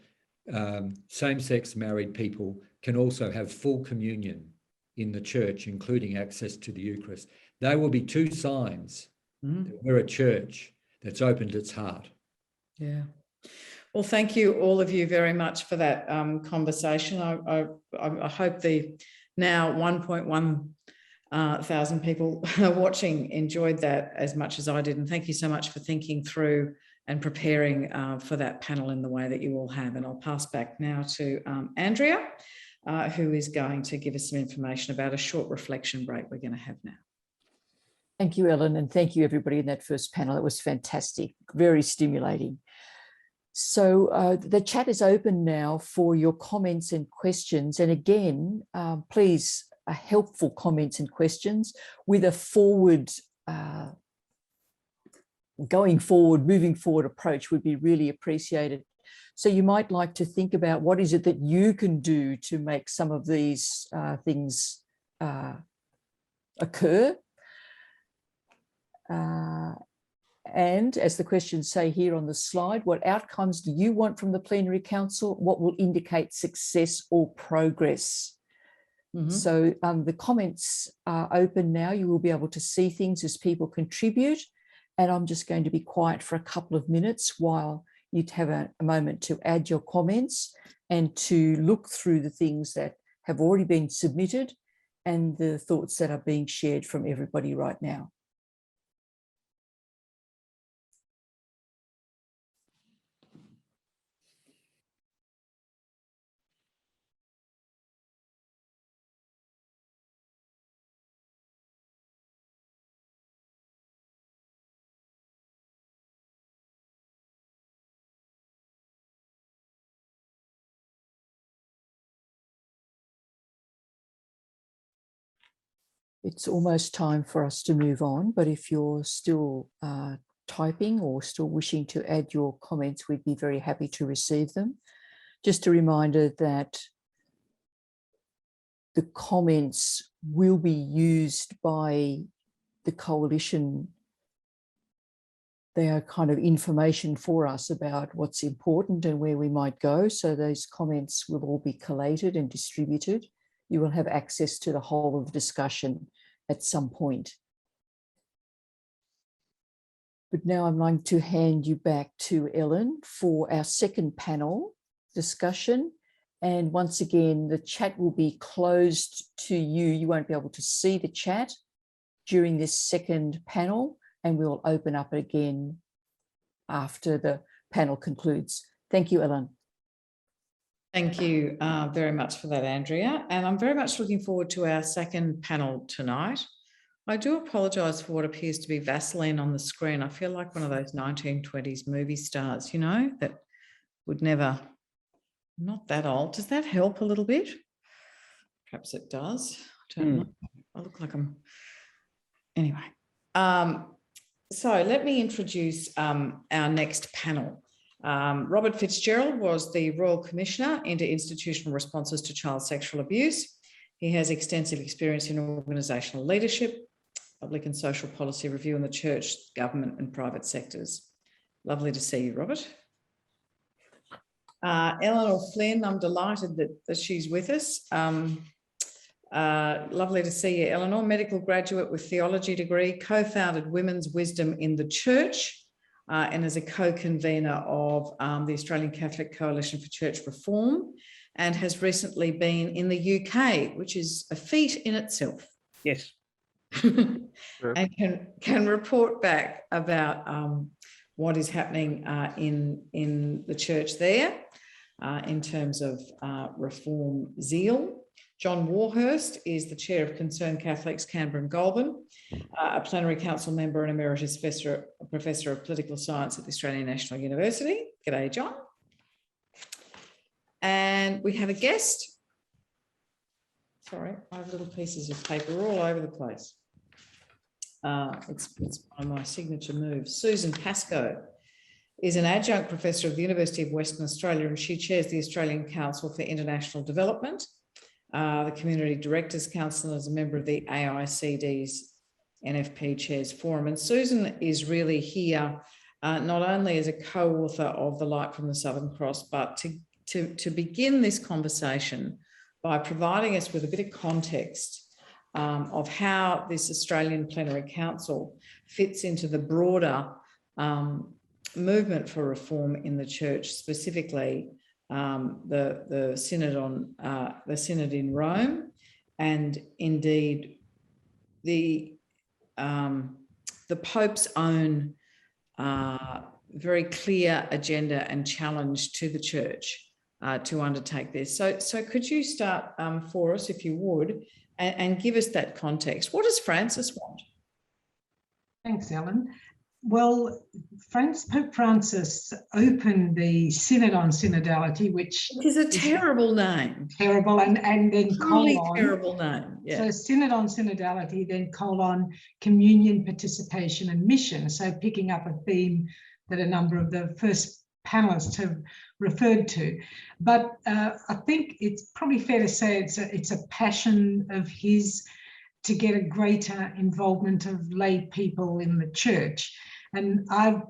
same-sex married people can also have full communion in the church, including access to the Eucharist. They will be two signs that we're a church that's opened its heart. Yeah. Well, thank you, all of you, very much for that conversation. I hope the now 1.1 thousand people watching enjoyed that as much as I did. And thank you so much for thinking through and preparing for that panel in the way that you all have. And I'll pass back now to Andrea, who is going to give us some information about a short reflection break we're going to have now. Thank you, Ellen, and thank you, everybody, in that first panel. It was fantastic, very stimulating. So the chat is open now for your comments and questions. And again, please, helpful comments and questions with a moving forward approach would be really appreciated. So you might like to think about what is it that you can do to make some of these things occur. And as the questions say here on the slide, what outcomes do you want from the plenary council? What will indicate success or progress? So the comments are open now. You will be able to see things as people contribute. And I'm just going to be quiet for a couple of minutes while you have a moment to add your comments and to look through the things that have already been submitted and the thoughts that are being shared from everybody right now. It's almost time for us to move on, but if you're still typing or still wishing to add your comments, we'd be very happy to receive them. Just a reminder that the comments will be used by the coalition. They are kind of information for us about what's important and where we might go. So those comments will all be collated and distributed. You will have access to the whole of the discussion at some point. But now I'm going to hand you back to Ellen for our second panel discussion. And once again, the chat will be closed to you. You won't be able to see the chat during this second panel, and we'll open up again after the panel concludes. Thank you, Ellen. Thank you very much for that, Andrea. And I'm very much looking forward to our second panel tonight. I do apologise for what appears to be Vaseline on the screen. I feel like one of those 1920s movie stars, that would never, not that old. Does that help a little bit? Perhaps it does. I don't know. I look like I'm, anyway. So let me introduce our next panel. Robert Fitzgerald was the Royal Commissioner into Institutional Responses to Child Sexual Abuse. He has extensive experience in organisational leadership, public and social policy review in the church, government and private sectors. Lovely to see you, Robert. Eleanor Flynn, I'm delighted that she's with us. Lovely to see you, Eleanor. Medical graduate with theology degree, co-founded Women's Wisdom in the Church, and is a co-convener of the Australian Catholic Coalition for Church Reform, and has recently been in the UK, which is a feat in itself. Yes. Sure. And can report back about what is happening in the church there in terms of reform zeal. John Warhurst is the chair of Concerned Catholics Canberra and Goulburn, a plenary council member and emeritus professor of political science at the Australian National University. G'day, John. And we have a guest. Sorry, I have little pieces of paper all over the place. It's one of my signature moves. Susan Pascoe is an adjunct professor of the University of Western Australia, and she chairs the Australian Council for International Development, the Community Directors Council, and is a member of the AICD's NFP Chairs Forum. And Susan is really here not only as a co-author of The Light from the Southern Cross, but to begin this conversation by providing us with a bit of context of how this Australian Plenary Council fits into the broader movement for reform in the church, specifically the Synod in Rome, and indeed the Pope's own very clear agenda and challenge to the church to undertake this. So could you start for us, if you would, and give us that context? What does Francis want? Thanks, Ellen. Well, Pope Francis opened the Synod on Synodality, which is a terrible name. Terrible, and then Truly colon. Terrible name. Yeah. So Synod on Synodality, then colon communion, participation, and mission. So picking up a theme that a number of the first panelists have referred to. But I think it's probably fair to say it's a passion of his to get a greater involvement of lay people in the church. And I've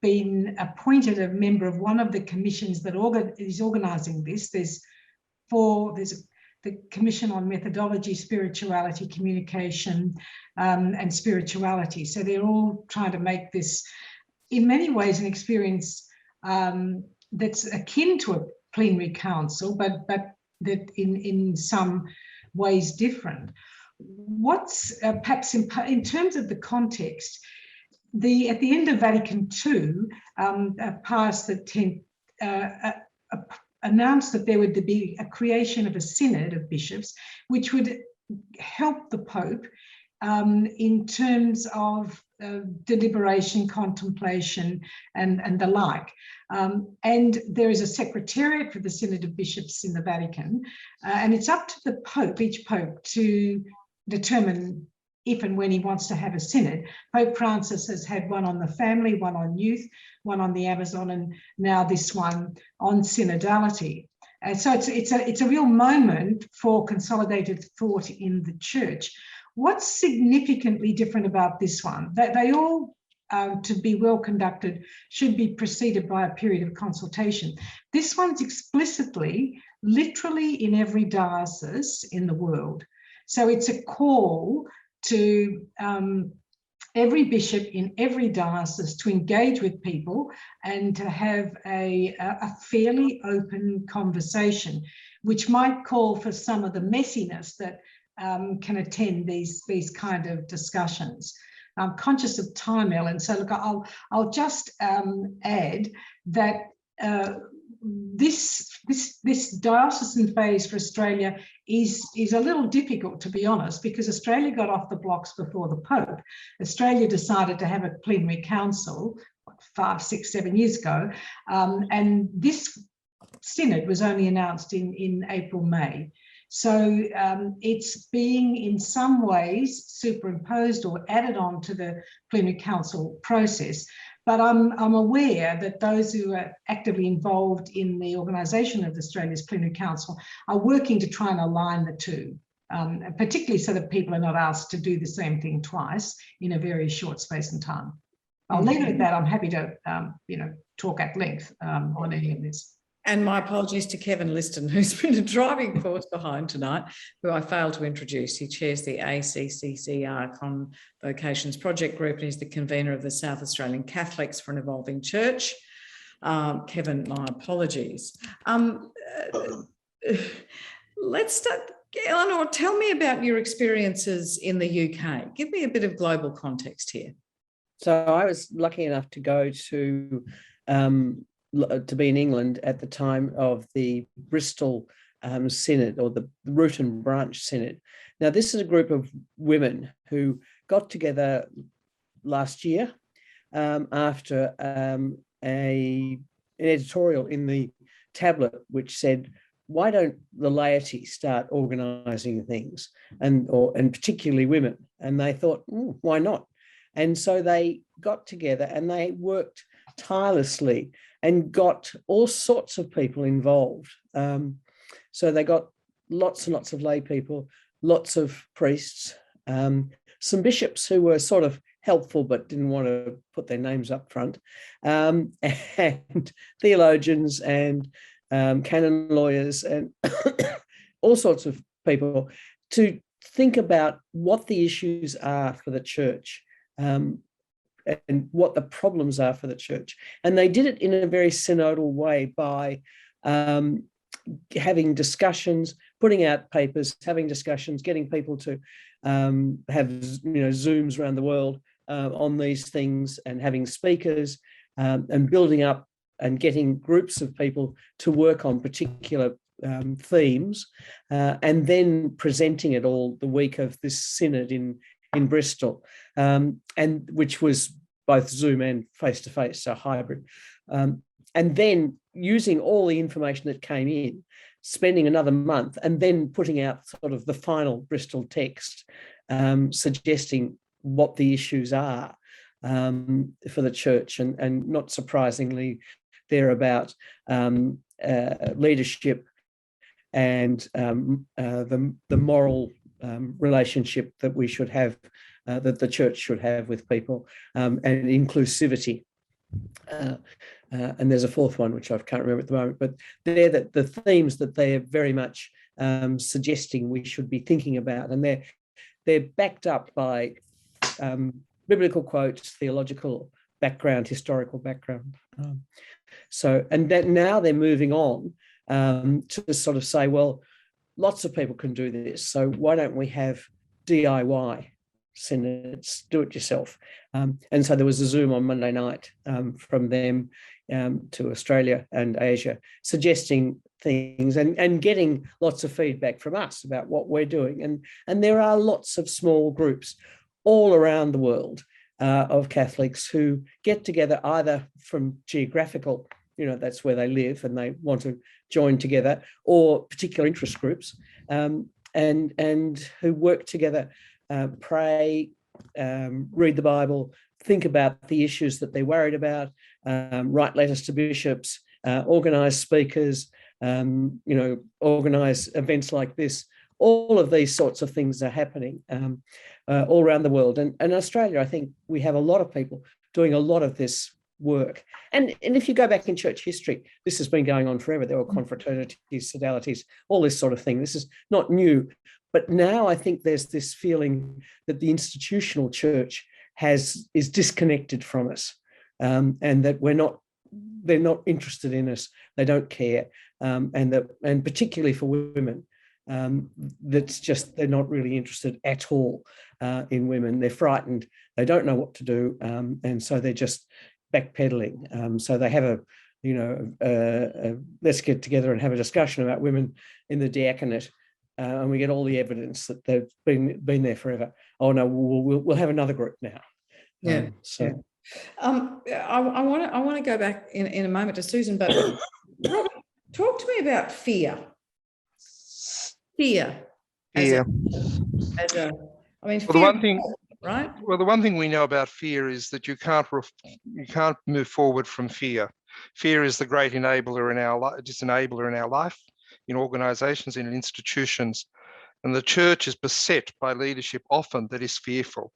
been appointed a member of one of the commissions that is organising this. There's the Commission on Methodology, Spirituality, Communication, and Spirituality. So they're all trying to make this, in many ways, an experience that's akin to a plenary council, but that in some ways different. What's perhaps in terms of the context, at the end of Vatican II, Pius X announced that there would be a creation of a Synod of Bishops, which would help the Pope in terms of deliberation, contemplation, and the like. And there is a secretariat for the Synod of Bishops in the Vatican, and it's up to the Pope, each Pope, to determine if and when he wants to have a synod. Pope Francis has had one on the family, one on youth, one on the Amazon, and now this one on synodality. So it's a real moment for consolidated thought in the church. What's significantly different about this one? That they all, to be well conducted, should be preceded by a period of consultation. This one's explicitly, literally in every diocese in the world. So it's a call to every bishop in every diocese to engage with people and to have a fairly open conversation, which might call for some of the messiness that can attend these kind of discussions. I'm conscious of time, Ellen, so look, I'll just add that this diocesan phase for Australia is a little difficult, to be honest, because Australia got off the blocks before the Pope. Australia decided to have a plenary council 5, 6, 7 years ago, and this synod was only announced in April, May. So it's being in some ways superimposed or added on to the plenary council process. But I'm aware that those who are actively involved in the organisation of Australia's plenary council are working to try and align the two, particularly so that people are not asked to do the same thing twice in a very short space of time. I'll leave it at that. I'm happy to, talk at length on any of this. And my apologies to Kevin Liston, who's been a driving force behind tonight, who I failed to introduce. He chairs the ACCCR Convocations Project Group and is the convener of the South Australian Catholics for an Evolving Church. Kevin, my apologies. Let's start. Eleanor, tell me about your experiences in the UK. Give me a bit of global context here. So I was lucky enough to go to be in England at the time of the Bristol Synod, or the Root and Branch Synod. Now, this is a group of women who got together last year after an editorial in the Tablet which said, why don't the laity start organising things, and particularly women? And they thought, why not? And so they got together and they worked tirelessly and got all sorts of people involved. So they got lots and lots of lay people, lots of priests, some bishops who were sort of helpful but didn't want to put their names up front, and theologians and canon lawyers and all sorts of people to think about what the issues are for the church, and what the problems are for the church. And they did it in a very synodal way by having discussions, putting out papers, having discussions, getting people to have Zooms around the world on these things, and having speakers, and building up and getting groups of people to work on particular themes, and then presenting it all the week of this synod in Bristol, and which was both Zoom and face-to-face, so hybrid. And then using all the information that came in, spending another month, and then putting out sort of the final Bristol text, suggesting what the issues are for the church. And not surprisingly, they're about leadership and the moral relationship that we should have, that the church should have with people, and inclusivity. And there's a fourth one, which I can't remember at the moment, but they're the themes that they're very much suggesting we should be thinking about. And they're backed up by biblical quotes, theological background, historical background. And that now they're moving on to sort of say, well, lots of people can do this, so why don't we have DIY synods, do it yourself? And so there was a Zoom on Monday night from them to Australia and Asia, suggesting things and getting lots of feedback from us about what we're doing. And there are lots of small groups all around the world of Catholics who get together either from geographical, that's where they live and they want to join together, or particular interest groups, and who work together, pray, read the Bible, think about the issues that they're worried about, write letters to bishops, organise speakers, organise events like this. All of these sorts of things are happening all around the world. And in Australia, I think we have a lot of people doing a lot of this work. And if you go back in church history, this has been going on forever. There were confraternities, sodalities, all this sort of thing. This is not new. But now I think there's this feeling that the institutional church is disconnected from us, and that they're not interested in us. They don't care. And particularly for women, they're not really interested at all in women. They're frightened. They don't know what to do. And so they're just backpedaling. So they have let's get together and have a discussion about women in the diaconate, and we get all the evidence that they've been there forever. Oh no, we'll have another group now. Yeah. I want to go back in a moment to Susan, but Robert, talk to me about fear. Fear. Fear. I mean, Well, the fear, one thing, right? well, the one thing we know about fear is that you can't move forward from fear. Fear is the great enabler in our life, in organisations, in institutions, and the church is beset by leadership often that is fearful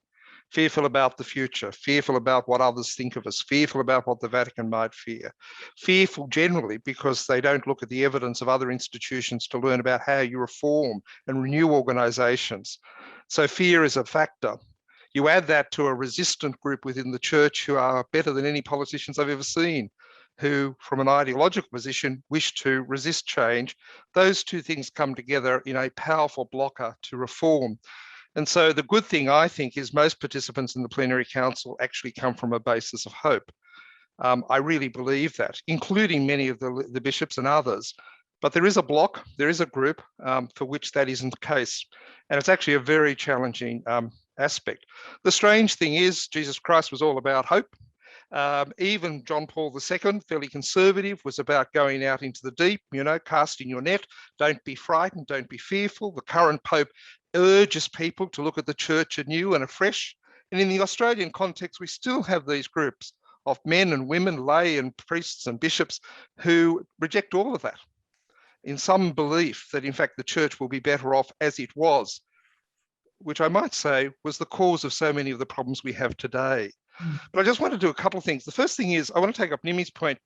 about the future, fearful about what others think of us, fearful about what the Vatican might fear, fearful generally because they don't look at the evidence of other institutions to learn about how you reform and renew organisations. So fear is a factor. You add that to a resistant group within the church who are better than any politicians I've ever seen, who from an ideological position wish to resist change. Those two things come together in a powerful blocker to reform. And so the good thing, I think, is most participants in the plenary council actually come from a basis of hope. I really believe that, including many of the bishops and others. But there is a block, there is a group for which that isn't the case. And it's actually a very challenging aspect. The strange thing is Jesus Christ was all about hope. Even John Paul II, fairly conservative, was about going out into the deep, casting your net, don't be frightened, don't be fearful. The current Pope urges people to look at the church anew and afresh. And in the Australian context, we still have these groups of men and women, lay and priests and bishops who reject all of that in some belief that in fact the church will be better off as it was, which I might say was the cause of so many of the problems we have today. But I just want to do a couple of things. The first thing is I want to take up Nimi's point.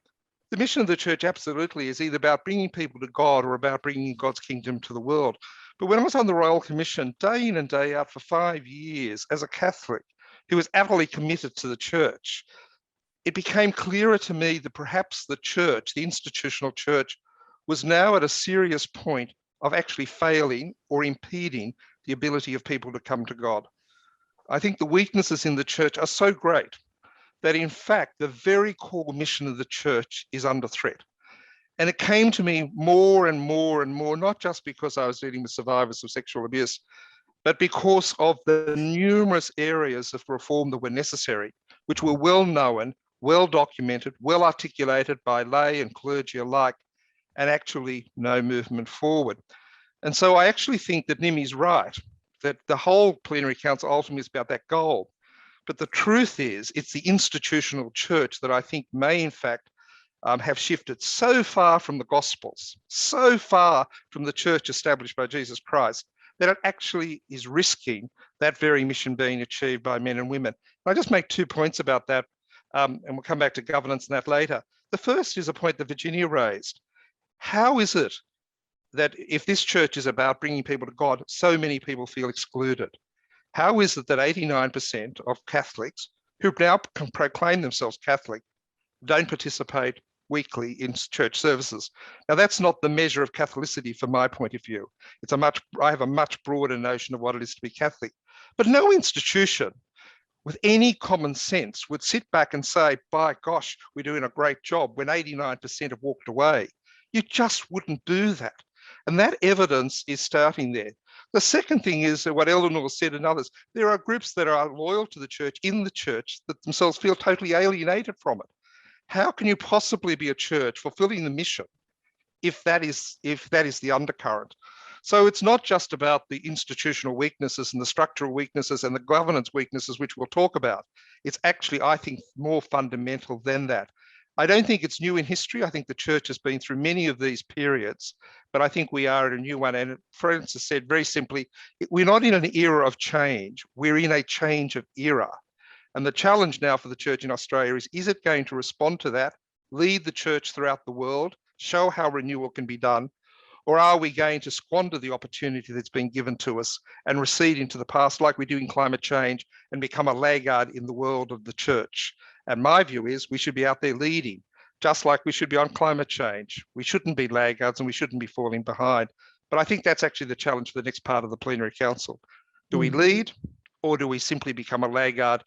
The mission of the church absolutely is either about bringing people to God or about bringing God's kingdom to the world. But when I was on the Royal Commission, day in and day out for 5 years as a Catholic who was utterly committed to the church, it became clearer to me that perhaps the church, the institutional church, was now at a serious point of actually failing or impeding the ability of people to come to God. I think the weaknesses in the church are so great that in fact the very core mission of the church is under threat. And it came to me more and more and more, not just because I was dealing with survivors of sexual abuse, but because of the numerous areas of reform that were necessary, which were well known, well documented, well articulated by lay and clergy alike, and actually no movement forward. And so I actually think that Nimi's right, that the whole plenary council ultimately is about that goal. But the truth is, it's the institutional church that I think may in fact have shifted so far from the Gospels, so far from the church established by Jesus Christ, that it actually is risking that very mission being achieved by men and women. I'll just make 2 points about that, and we'll come back to governance and that later. The first is a point that Virginia raised. How is it that if this church is about bringing people to God, so many people feel excluded? How is it that 89% of Catholics who now can proclaim themselves Catholic don't participate weekly in church services? Now, that's not the measure of Catholicity from my point of view. I have a much broader notion of what it is to be Catholic. But no institution with any common sense would sit back and say, by gosh, we're doing a great job when 89% have walked away. You just wouldn't do that. And that evidence is starting there. The second thing is what Eleanor said and others, there are groups that are loyal to the church in the church that themselves feel totally alienated from it. How can you possibly be a church fulfilling the mission if that is the undercurrent? So it's not just about the institutional weaknesses and the structural weaknesses and the governance weaknesses, which we'll talk about. It's actually, I think, more fundamental than that. I don't think it's new in history. I think the church has been through many of these periods, but I think we are at a new one. And Francis said very simply, we're not in an era of change. We're in a change of era. And the challenge now for the church in Australia is it going to respond to that, lead the church throughout the world, show how renewal can be done, or are we going to squander the opportunity that's been given to us and recede into the past like we do in climate change and become a laggard in the world of the church? And my view is we should be out there leading, just like we should be on climate change. We shouldn't be laggards and we shouldn't be falling behind. But I think that's actually the challenge for the next part of the plenary council. Do we lead or do we simply become a laggard?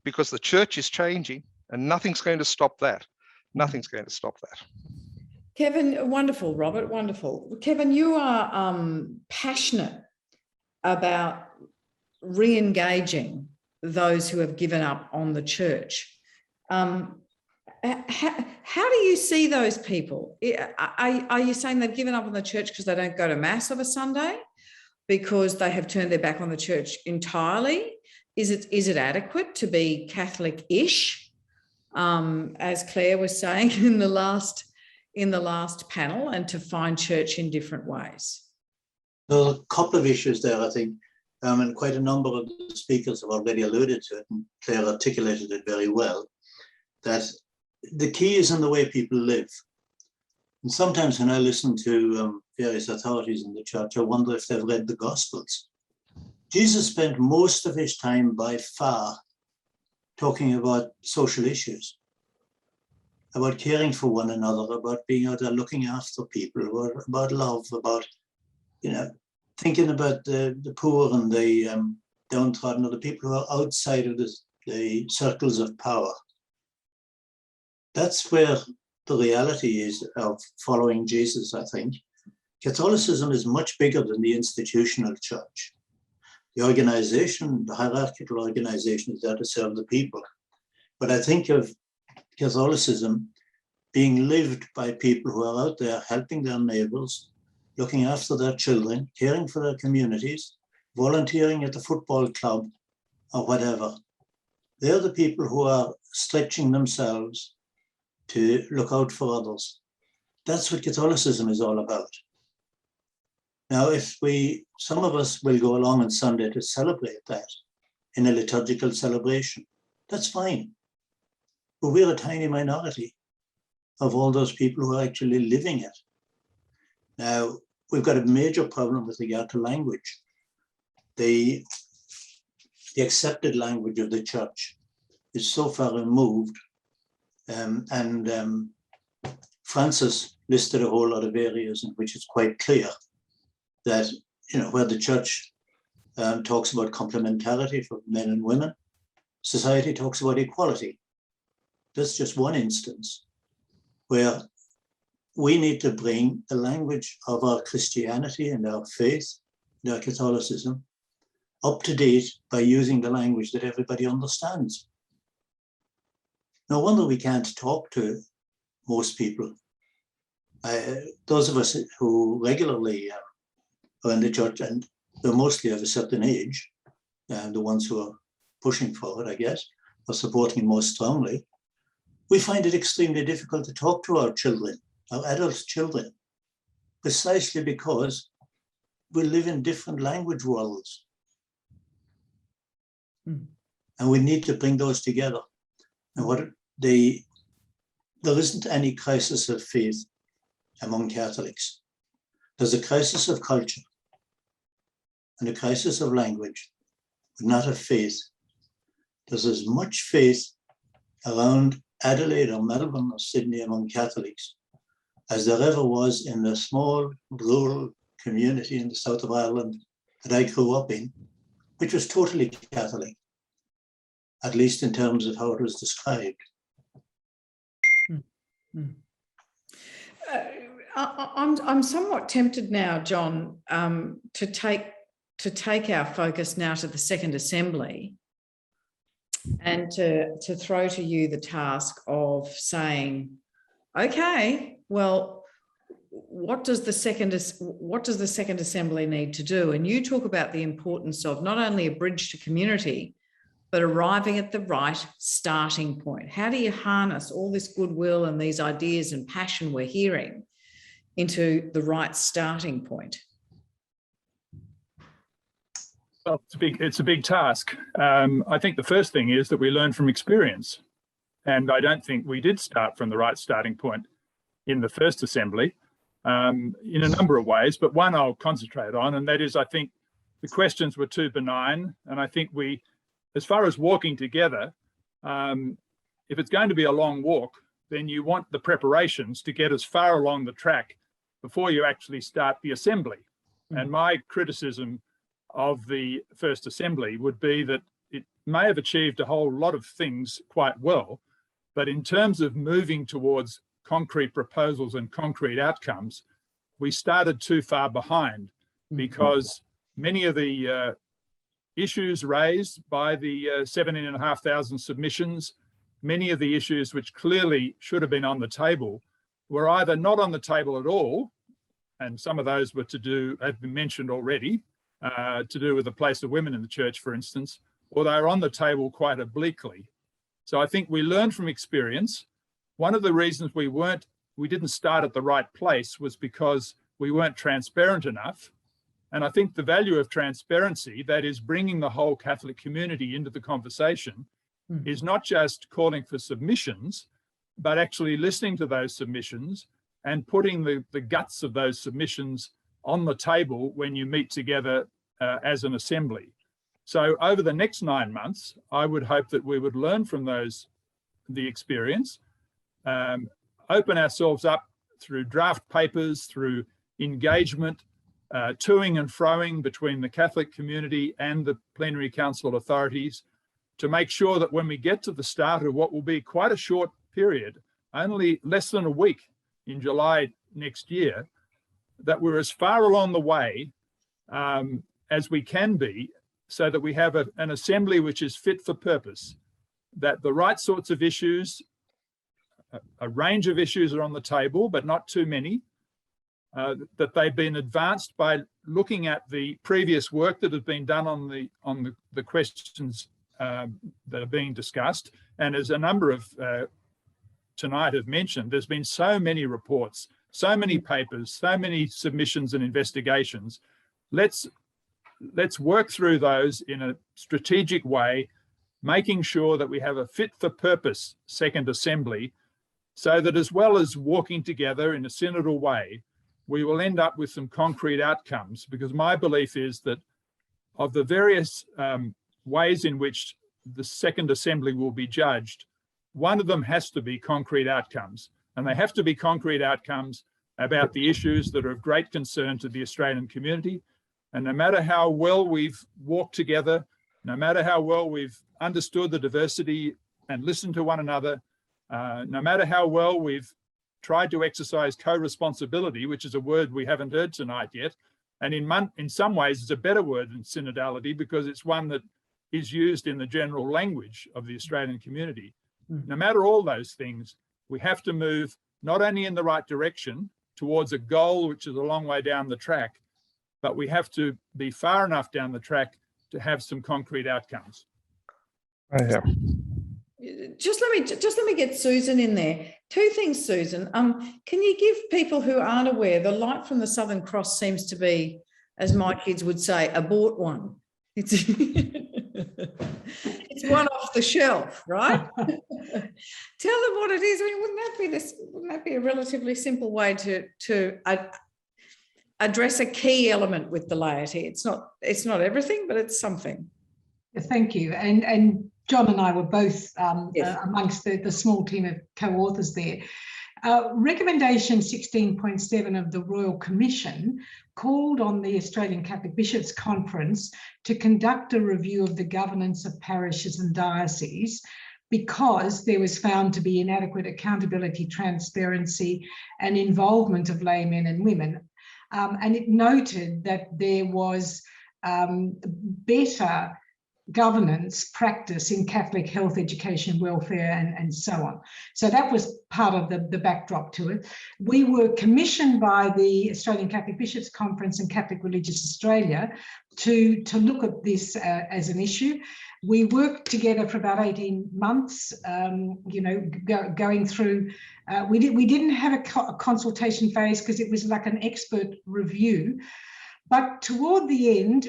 Because the church is changing and nothing's going to stop that. Nothing's going to stop that. Kevin, wonderful, Robert, wonderful. Kevin, you are passionate about re-engaging those who have given up on the church. how do you see those people? Are you saying they've given up on the church because they don't go to Mass of a Sunday? Because they have turned their back on the church entirely? Is it adequate to be Catholic-ish, as Claire was saying in the last panel, and to find church in different ways? There are a couple of issues there, I think, and quite a number of the speakers have already alluded to it, and Claire articulated it very well, that the key is in the way people live. And sometimes when I listen to various authorities in the church, I wonder if they've read the Gospels. Jesus spent most of his time by far talking about social issues, about caring for one another, about being out there looking after people, about love, about, thinking about the poor and the downtrodden, or the people who are outside of the circles of power. That's where the reality is of following Jesus, I think. Catholicism is much bigger than the institutional church. The organization, the hierarchical organization, is there to serve the people. But I think of Catholicism being lived by people who are out there helping their neighbors, looking after their children, caring for their communities, volunteering at the football club or whatever. They're the people who are stretching themselves to look out for others. That's what Catholicism is all about. Now, some of us will go along on Sunday to celebrate that in a liturgical celebration. That's fine. But we're a tiny minority of all those people who are actually living it. Now, we've got a major problem with regard to language. The accepted language of the church is so far removed, and Francis listed a whole lot of areas in which it's quite clear that, where the church talks about complementarity for men and women, society talks about equality. That's just one instance where we need to bring the language of our Christianity and our faith and our Catholicism up to date by using the language that everybody understands. No wonder we can't talk to most people. Those of us who regularly are in the church, and they're mostly of a certain age, the ones who are pushing for it, I guess, or supporting it most strongly, we find it extremely difficult to talk to our children, our adult children, precisely because we live in different language worlds. And we need to bring those together. And there isn't any crisis of faith among Catholics. There's a crisis of culture and a crisis of language, but not of faith. There's as much faith around Adelaide or Melbourne or Sydney among Catholics as there ever was in the small rural community in the south of Ireland that I grew up in, which was totally Catholic, at least in terms of how it was described. I'm somewhat tempted now, John, to take our focus now to the Second Assembly, and to throw to you the task of saying, okay, well, what does the Second Assembly need to do? And you talk about the importance of not only a bridge to community, but arriving at the right starting point. How do you harness all this goodwill and these ideas and passion we're hearing into the right starting point? Well, it's a big task. I think the first thing is that we learn from experience. And I don't think we did start from the right starting point in the first assembly in a number of ways, but one I'll concentrate on, and that is, I think the questions were too benign. And I think as far as walking together, if it's going to be a long walk, then you want the preparations to get as far along the track before you actually start the assembly. And my criticism of the First Assembly would be that it may have achieved a whole lot of things quite well, but in terms of moving towards concrete proposals and concrete outcomes, we started too far behind, because many of the issues raised by the 17,500 submissions many of the issues which clearly should have been on the table were either not on the table at all, and some of those were have been mentioned already, to do with the place of women in the church, for instance, or they were on the table quite obliquely. So I think we learned from experience. One of the reasons we didn't start at the right place was because we weren't transparent enough. And I think the value of transparency, that is bringing the whole Catholic community into the conversation, is not just calling for submissions, but actually listening to those submissions and putting the guts of those submissions on the table when you meet together as an assembly. So over the next 9 months, I would hope that we would learn from the experience, open ourselves up through draft papers, through engagement, toing and froing between the Catholic community and the plenary council authorities, to make sure that when we get to the start of what will be quite a short period, only less than a week in July next year, that we're as far along the way as we can be, so that we have an assembly which is fit for purpose, that the right sorts of issues, a range of issues are on the table, but not too many, that they've been advanced by looking at the previous work that has been done on the questions that are being discussed. And as a number of tonight have mentioned, there's been so many reports, so many papers, so many submissions and investigations. Let's work through those in a strategic way, making sure that we have a fit for purpose second assembly, so that as well as walking together in a synodal way, we will end up with some concrete outcomes. Because my belief is that of the various ways in which the second assembly will be judged, one of them has to be concrete outcomes, and they have to be concrete outcomes about the issues that are of great concern to the Australian community. And no matter how well we've walked together, no matter how well we've understood the diversity and listened to one another, no matter how well we've tried to exercise co-responsibility, which is a word we haven't heard tonight yet, and in some ways it's a better word than synodality, because it's one that is used in the general language of the Australian community. No matter all those things, we have to move not only in the right direction towards a goal which is a long way down the track, but we have to be far enough down the track to have some concrete outcomes. Yeah. Just let me get Susan in there. Two things, Susan. Can you give people who aren't aware, the Light from the Southern Cross seems to be, as my kids would say, a bought one. It's it's one off the shelf, right? Tell them what it is. I mean, wouldn't that be a relatively simple way to address a key element with the laity? It's not everything, but it's something. Thank you. And John and I were both amongst the small team of co-authors there. Recommendation 16.7 of the Royal Commission called on the Australian Catholic Bishops Conference to conduct a review of the governance of parishes and dioceses, because there was found to be inadequate accountability, transparency, and involvement of laymen and women. And it noted that there was better governance practice in Catholic health, education, welfare, and so on. So that was part of the backdrop to it. We were commissioned by the Australian Catholic Bishops Conference and Catholic Religious Australia to look at this as an issue. We worked together for about 18 months, going through, we didn't have a consultation phase because it was like an expert review. But toward the end,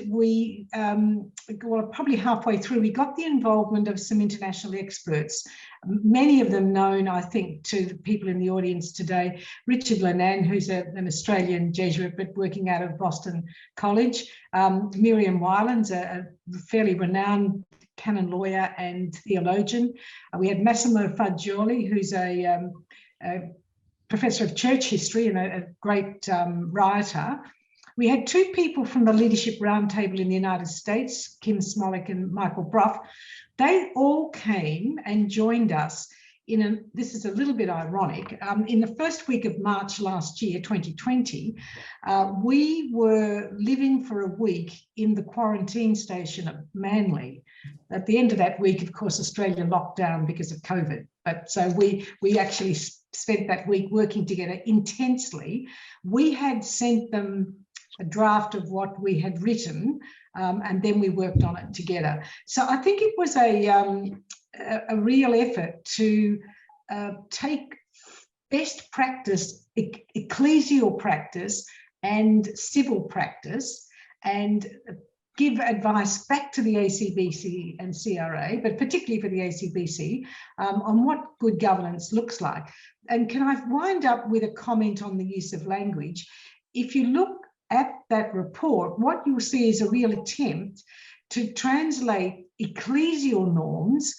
probably halfway through, we got the involvement of some international experts, many of them known, I think, to the people in the audience today. Richard Lenan, who's an Australian Jesuit, but working out of Boston College. Miriam Wylands, a fairly renowned canon lawyer and theologian. We had Massimo Fagioli, who's a professor of church history and a great writer. We had two people from the Leadership Roundtable in the United States, Kim Smolik and Michael Bruff. They all came and joined us this is a little bit ironic, in the first week of March last year, 2020, we were living for a week in the quarantine station of Manly. At the end of that week, of course, Australia locked down because of COVID. But so we actually spent that week working together intensely. We had sent them a draft of what we had written, and then we worked on it together. So I think it was a real effort to take best practice, ecclesial practice and civil practice, and give advice back to the ACBC and CRA, but particularly for the ACBC, on what good governance looks like. And can I wind up with a comment on the use of language? If you look at that report, what you'll see is a real attempt to translate ecclesial norms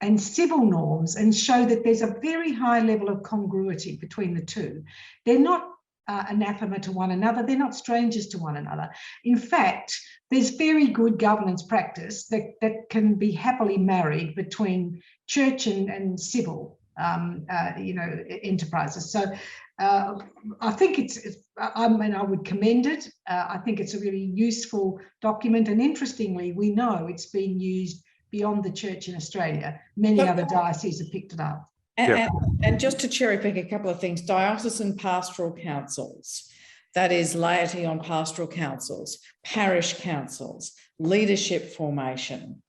and civil norms and show that there's a very high level of congruity between the two. They're not anathema to one another. They're not strangers to one another. In fact, there's very good governance practice that can be happily married between church and civil, enterprises. So I think I would commend it. I think it's a really useful document. And interestingly, we know it's been used beyond the church in Australia. Many other dioceses have picked it up. And just to cherry pick a couple of things, diocesan pastoral councils, that is laity on pastoral councils, parish councils, leadership formation,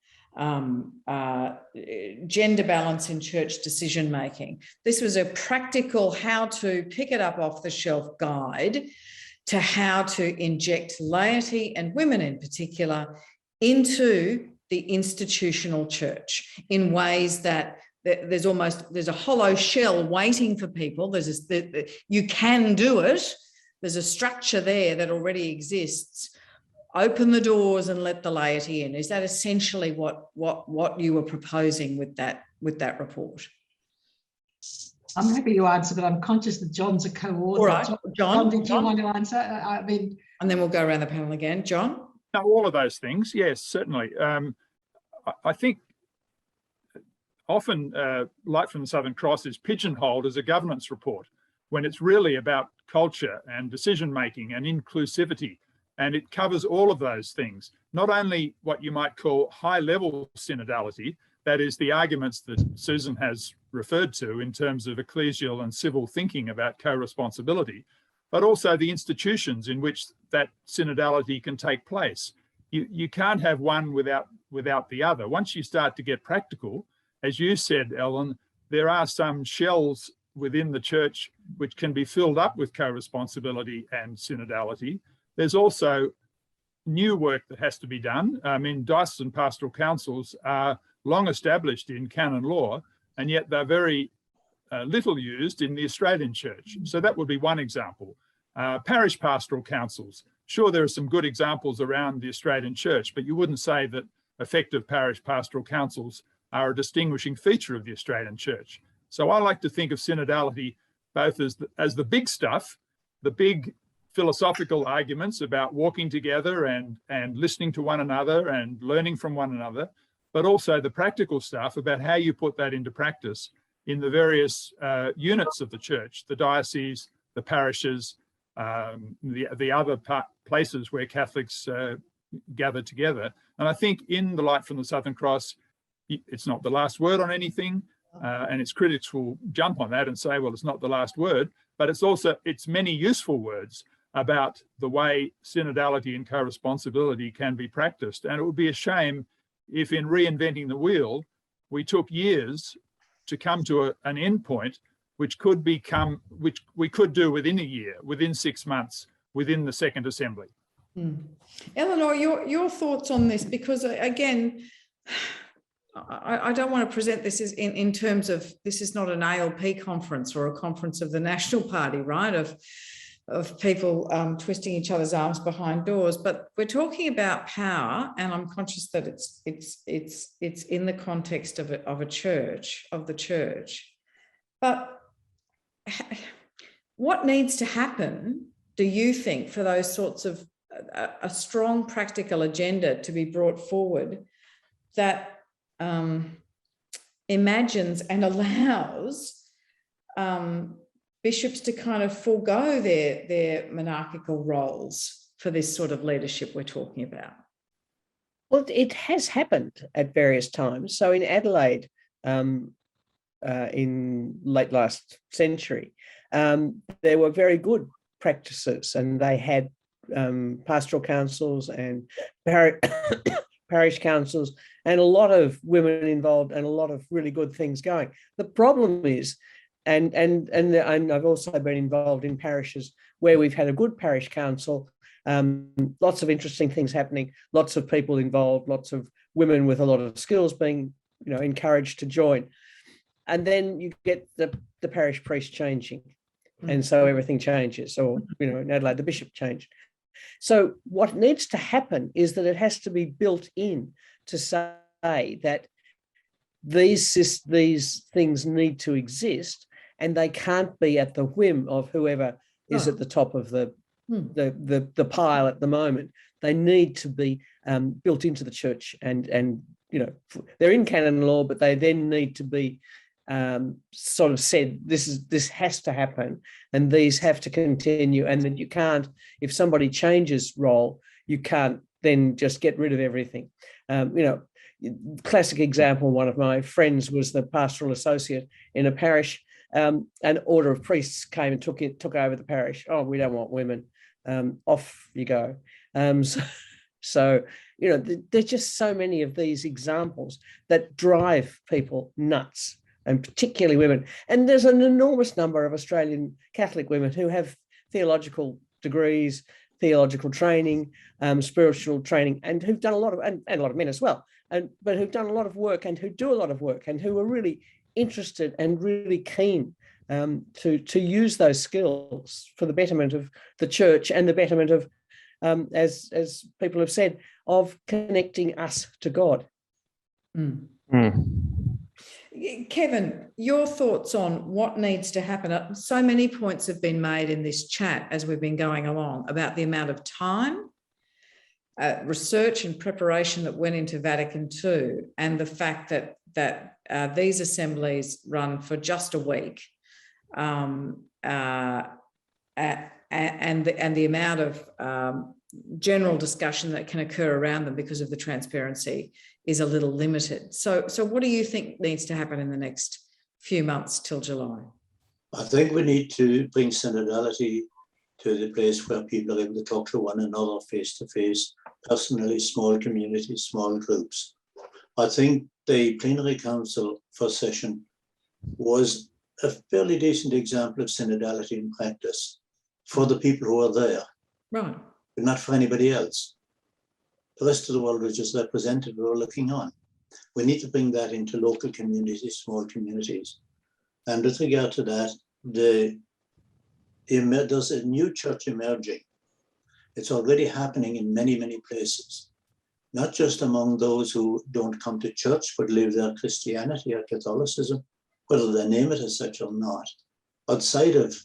gender balance in church decision making. This was a practical how to pick it up off the shelf guide to how to inject laity and women in particular into the institutional church in ways that there's a hollow shell waiting for people. You can do it. There's a structure there that already exists. Open the doors and let the laity in. Is that essentially what you were proposing with that report? I'm happy to answer, but I'm conscious that John's a co-author. All right, John, did you want to answer? And then we'll go around the panel again. John? No, all of those things, yes, certainly. I think often Light from the Southern Cross is pigeonholed as a governance report when it's really about culture and decision-making and inclusivity. And it covers all of those things, not only what you might call high-level synodality, that is the arguments that Susan has referred to in terms of ecclesial and civil thinking about co-responsibility, but also the institutions in which that synodality can take place. You can't have one without the other. Once you start to get practical, as you said, Ellen, there are some shells within the church which can be filled up with co-responsibility and synodality. There's also new work that has to be done. I mean, diocesan pastoral councils are long established in canon law, and yet they're very little used in the Australian church. So that would be one example. Parish pastoral councils. Sure, there are some good examples around the Australian church, but you wouldn't say that effective parish pastoral councils are a distinguishing feature of the Australian church. So I like to think of synodality both as the big stuff, the big philosophical arguments about walking together and listening to one another and learning from one another, but also the practical stuff about how you put that into practice in the various units of the church, the diocese, the parishes, the other places where Catholics gather together. And I think in the Light from the Southern Cross, it's not the last word on anything, and its critics will jump on that and say, well, it's not the last word, but it's many useful words about the way synodality and co-responsibility can be practiced. And it would be a shame if in reinventing the wheel, we took years to come to an end point which we could do within a year, within 6 months, within the Second Assembly. Eleanor, your thoughts on this, because again, I don't want to present this as in terms of, this is not an ALP conference or a conference of the National Party, right, of people twisting each other's arms behind doors, but we're talking about power, and I'm conscious that it's in the context of the church. But what needs to happen, do you think, for those sorts of a strong practical agenda to be brought forward that imagines and allows bishops to kind of forego their monarchical roles for this sort of leadership we're talking about? Well, it has happened at various times. So in Adelaide, in late last century, there were very good practices, and they had pastoral councils and parish councils and a lot of women involved and a lot of really good things going. The problem is, and I've also been involved in parishes where we've had a good parish council, lots of interesting things happening, lots of people involved, lots of women with a lot of skills being, encouraged to join. And then you get the parish priest changing. And so everything changes. Or, in Adelaide, the bishop changed. So what needs to happen is that it has to be built in to say that these things need to exist, and they can't be at the whim of whoever is at the top of the pile at the moment. They need to be built into the church, and they're in canon law, but they then need to be sort of said, this has to happen, and these have to continue, and then you can't, if somebody changes role, you can't then just get rid of everything. Classic example, one of my friends was the pastoral associate in a parish. An order of priests came and took over the parish. Oh, we don't want women. Off you go. So there's just so many of these examples that drive people nuts, and particularly women. And there's an enormous number of Australian Catholic women who have theological degrees, theological training, spiritual training, and who've done a lot of, and a lot of men as well, but who've done a lot of work and who do a lot of work and who are really interested and really keen to use those skills for the betterment of the church and the betterment of, as people have said, of connecting us to God. Kevin, your thoughts on what needs to happen? So many points have been made in this chat as we've been going along about the amount of time, research and preparation that went into Vatican II, and the fact that these assemblies run for just a week, and the amount of general discussion that can occur around them because of the transparency is a little limited. So what do you think needs to happen in the next few months till July? I think we need to bring synodality to the place where people are able to talk to one another face to face, personally, small communities, small groups. I think the plenary council first session was a fairly decent example of synodality in practice for the people who are there, right, but not for anybody else. The rest of the world was just represented, we were looking on. We need to bring that into local communities, small communities. And with regard to that, there's a new church emerging. It's already happening in many, many places, not just among those who don't come to church, but live their Christianity or Catholicism, whether they name it as such or not, outside of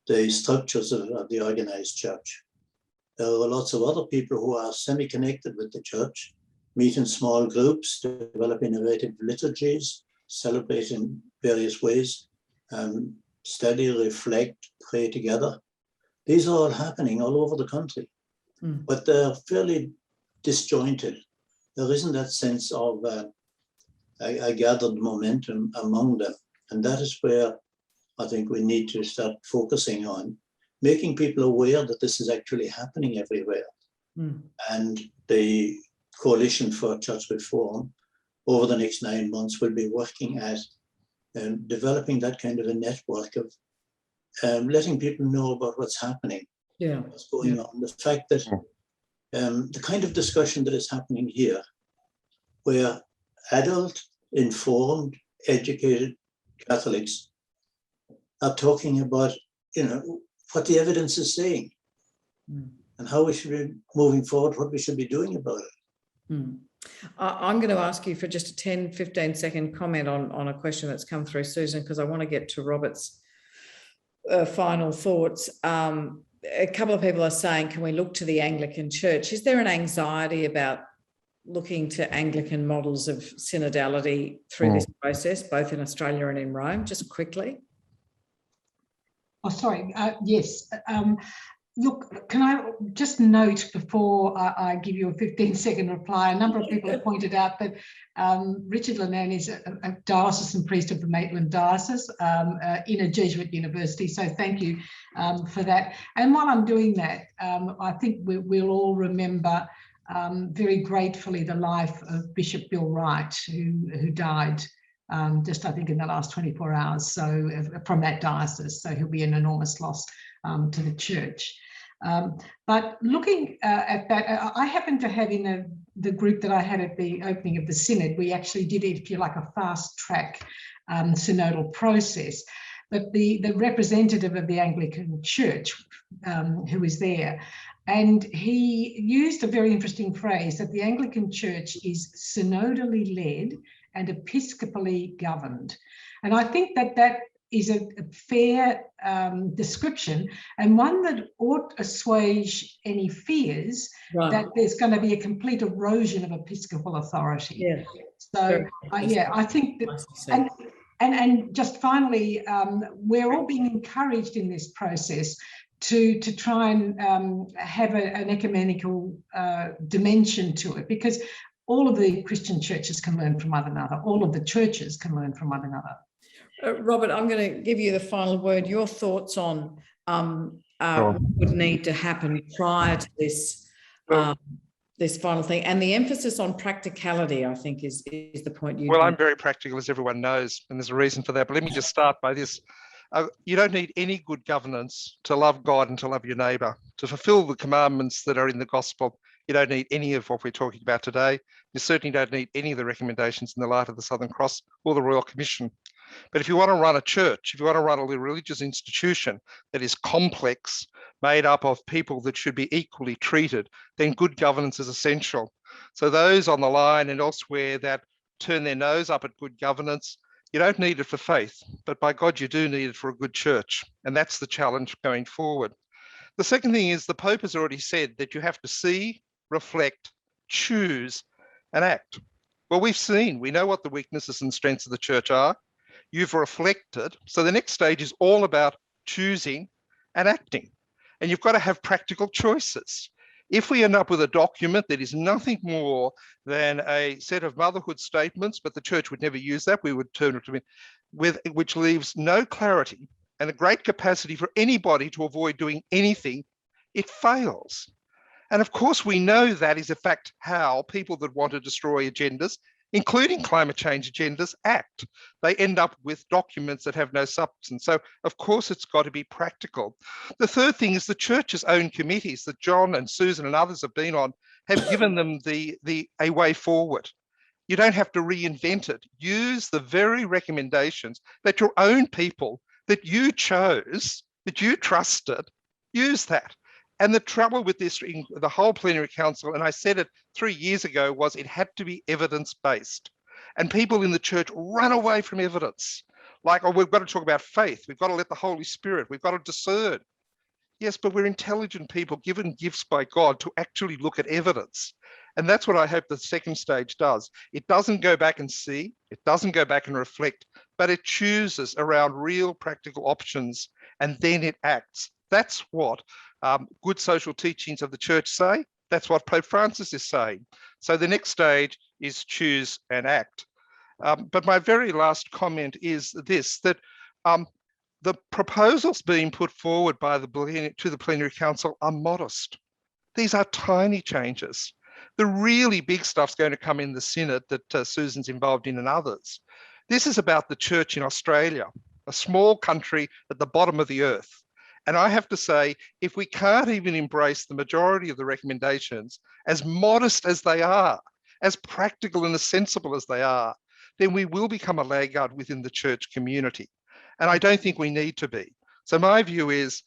the structures of the organized church. There are lots of other people who are semi-connected with the church, meet in small groups, develop innovative liturgies, celebrate in various ways, study, reflect, pray together. These are all happening all over the country, but they're fairly disjointed. There isn't that sense of a gathered momentum among them. And that is where I think we need to start focusing on, making people aware that this is actually happening everywhere. And the Coalition for Church Reform over the next 9 months will be working at developing that kind of a network of letting people know about what's happening, what's going on. The fact that the kind of discussion that is happening here, where adult, informed, educated Catholics are talking about, what the evidence is saying and how we should be moving forward, what we should be doing about it. I'm going to ask you for just a 10, 15 second comment on a question that's come through, Susan, because I want to get to Robert's final thoughts. A couple of people are saying, can we look to the Anglican Church? Is there an anxiety about looking to Anglican models of synodality through this process, both in Australia and in Rome? Just quickly. Oh, sorry. Yes. Look, can I just note before I give you a 15-second reply, a number of people have pointed out that Richard Lennon is a diocesan priest of the Maitland Diocese in a Jesuit university, so thank you for that. And while I'm doing that, I think we'll all remember very gratefully the life of Bishop Bill Wright, who died just, I think, in the last 24 hours, so from that diocese, so he'll be an enormous loss to the church. But looking at that, I happen to have in the group that I had at the opening of the Synod, we actually did, if you like, a fast track synodal process. But the representative of the Anglican Church who was there, and he used a very interesting phrase that the Anglican Church is synodally led and episcopally governed. And I think that is a fair description, and one that ought to assuage any fears that there's going to be a complete erosion of episcopal authority. Yeah. So yeah, I think that, and just finally, we're all being encouraged in this process to try and have an ecumenical dimension to it, because all of the Christian churches can learn from one another. All of the churches can learn from one another. Robert, I'm going to give you the final word. Your thoughts on what would need to happen prior to this this final thing, and the emphasis on practicality, I think, is the point you. Well, I'm very practical, as everyone knows, and there's a reason for that. But let me just start by this. You don't need any good governance to love God and to love your neighbour, to fulfil the commandments that are in the gospel. You don't need any of what we're talking about today. You certainly don't need any of the recommendations in the Light of the Southern Cross or the Royal Commission. But if you want to run a church, if you want to run a religious institution that is complex, made up of people that should be equally treated, then good governance is essential. So those on the line and elsewhere that turn their nose up at good governance, you don't need it for faith, but by God, you do need it for a good church. And that's the challenge going forward. The second thing is the Pope has already said that you have to see, reflect, choose, and act. Well, we know what the weaknesses and strengths of the church are. You've reflected. So the next stage is all about choosing and acting. And you've got to have practical choices. If we end up with a document that is nothing more than a set of motherhood statements, but the church would never use that, we would turn it to which leaves no clarity and a great capacity for anybody to avoid doing anything, it fails. And of course, we know that is in fact how people that want to destroy agendas, including climate change agendas, act. They end up with documents that have no substance. So of course, it's got to be practical. The third thing is the church's own committees that John and Susan and others have been on have given them a way forward. You don't have to reinvent it. Use the very recommendations that your own people that you chose, that you trusted, use that. And the trouble with this, the whole plenary council, and I said it 3 years ago, was it had to be evidence-based. And people in the church run away from evidence. Like, oh, we've got to talk about faith. We've got to let the Holy Spirit, we've got to discern. Yes, but we're intelligent people given gifts by God to actually look at evidence. And that's what I hope the second stage does. It doesn't go back and see, it doesn't go back and reflect, but it chooses around real practical options, and then it acts. That's what good social teachings of the church say. That's what Pope Francis is saying. So the next stage is choose and act. But my very last comment is this, that the proposals being put forward by to the plenary council are modest. These are tiny changes. The really big stuff's going to come in the Synod that Susan's involved in and others. This is about the church in Australia, a small country at the bottom of the earth. And I have to say, if we can't even embrace the majority of the recommendations, as modest as they are, as practical and as sensible as they are, then we will become a laggard within the church community. And I don't think we need to be. So my view is,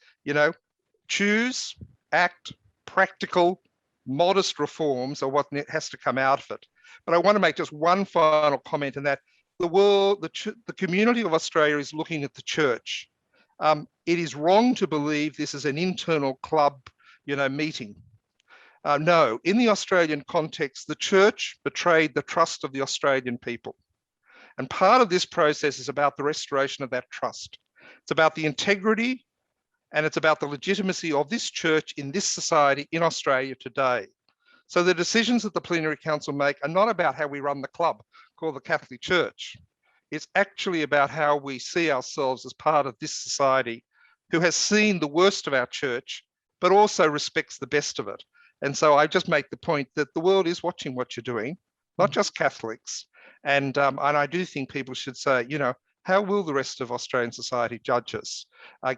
choose, act, practical, modest reforms are what has to come out of it. But I want to make just one final comment in that the community of Australia is looking at the church. It is wrong to believe this is an internal club, meeting. No, in the Australian context, the church betrayed the trust of the Australian people. And part of this process is about the restoration of that trust. It's about the integrity And it's about the legitimacy of this church in this society in Australia today. So the decisions that the Plenary Council make are not about how we run the club called the Catholic Church. It's actually about how we see ourselves as part of this society who has seen the worst of our church, but also respects the best of it. And so I just make the point that the world is watching what you're doing, not just Catholics. And I do think people should say, you know, how will the rest of Australian society judge us,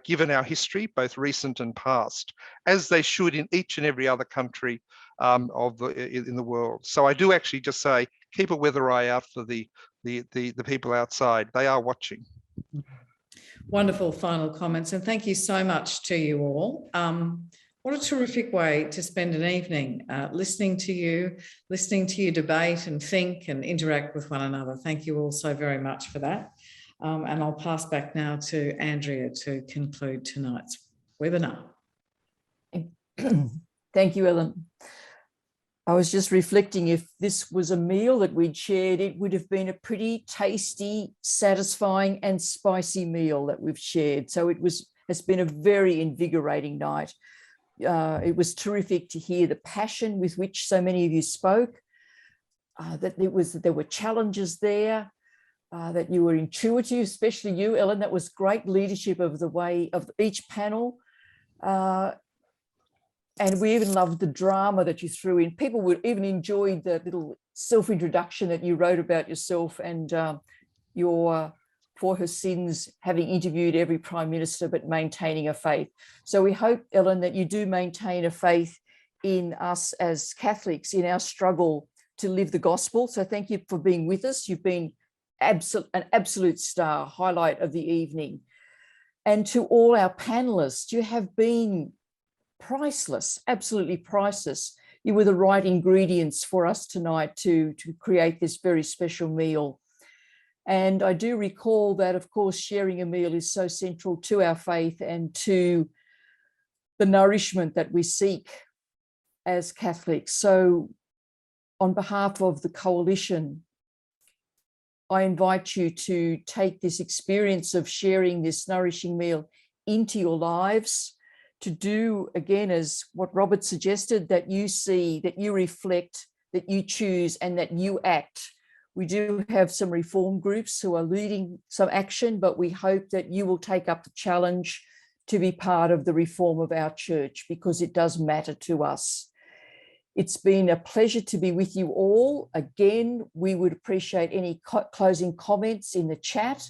given our history, both recent and past, as they should in each and every other country in the world. So I do actually just say, keep a weather eye out for the people outside. They are watching. Wonderful final comments, and thank you so much to you all. What a terrific way to spend an evening, listening to you debate and think and interact with one another. Thank you all so very much for that. And I'll pass back now to Andrea to conclude tonight's webinar. Thank you, Ellen. I was just reflecting, if this was a meal that we'd shared, it would have been a pretty tasty, satisfying and spicy meal that we've shared. So it's been a very invigorating night. It was terrific to hear the passion with which so many of you spoke, that there were challenges there, that you were intuitive, especially you, Ellen. That was great leadership of the way of each panel. And we even loved the drama that you threw in. People would even enjoy the little self-introduction that you wrote about yourself and your for her sins, having interviewed every Prime Minister, but maintaining a faith. So we hope, Ellen, that you do maintain a faith in us as Catholics, in our struggle to live the gospel. So thank you for being with us. You've been an absolute star, highlight of the evening. And to all our panelists, you have been priceless, absolutely priceless. You were the right ingredients for us tonight to create this very special meal. And I do recall that, of course, sharing a meal is so central to our faith and to the nourishment that we seek as Catholics. So on behalf of the coalition, I invite you to take this experience of sharing this nourishing meal into your lives, to do, again, as what Robert suggested, that you see, that you reflect, that you choose, and that you act. We do have some reform groups who are leading some action, but we hope that you will take up the challenge to be part of the reform of our church, because it does matter to us. It's been a pleasure to be with you all. Again, we would appreciate any closing comments in the chat.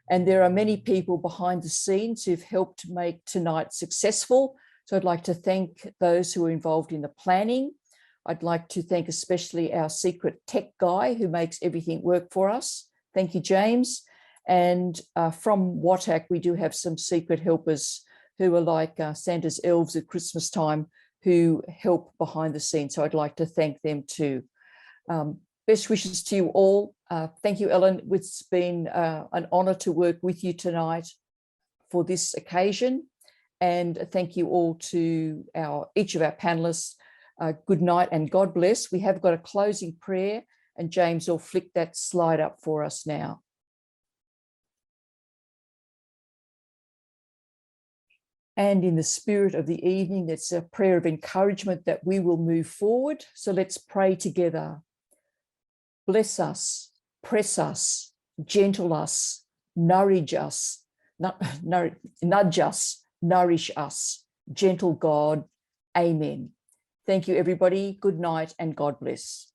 And there are many people behind the scenes who've helped make tonight successful. So I'd like to thank those who are involved in the planning. I'd like to thank especially our secret tech guy who makes everything work for us. Thank you, James. And from WATAC, we do have some secret helpers who are like Santa's elves at Christmas time, who help behind the scenes. So I'd like to thank them too. Best wishes to you all. Thank you, Ellen. It's been an honour to work with you tonight for this occasion. And thank you all to each of our panellists. Good night and God bless. We have got a closing prayer, and James will flick that slide up for us now. And in the spirit of the evening, that's a prayer of encouragement that we will move forward. So let's pray together. Bless us, press us, gentle us, nourish us, nudge us, nourish us, gentle God. Amen. Thank you, everybody. Good night and God bless.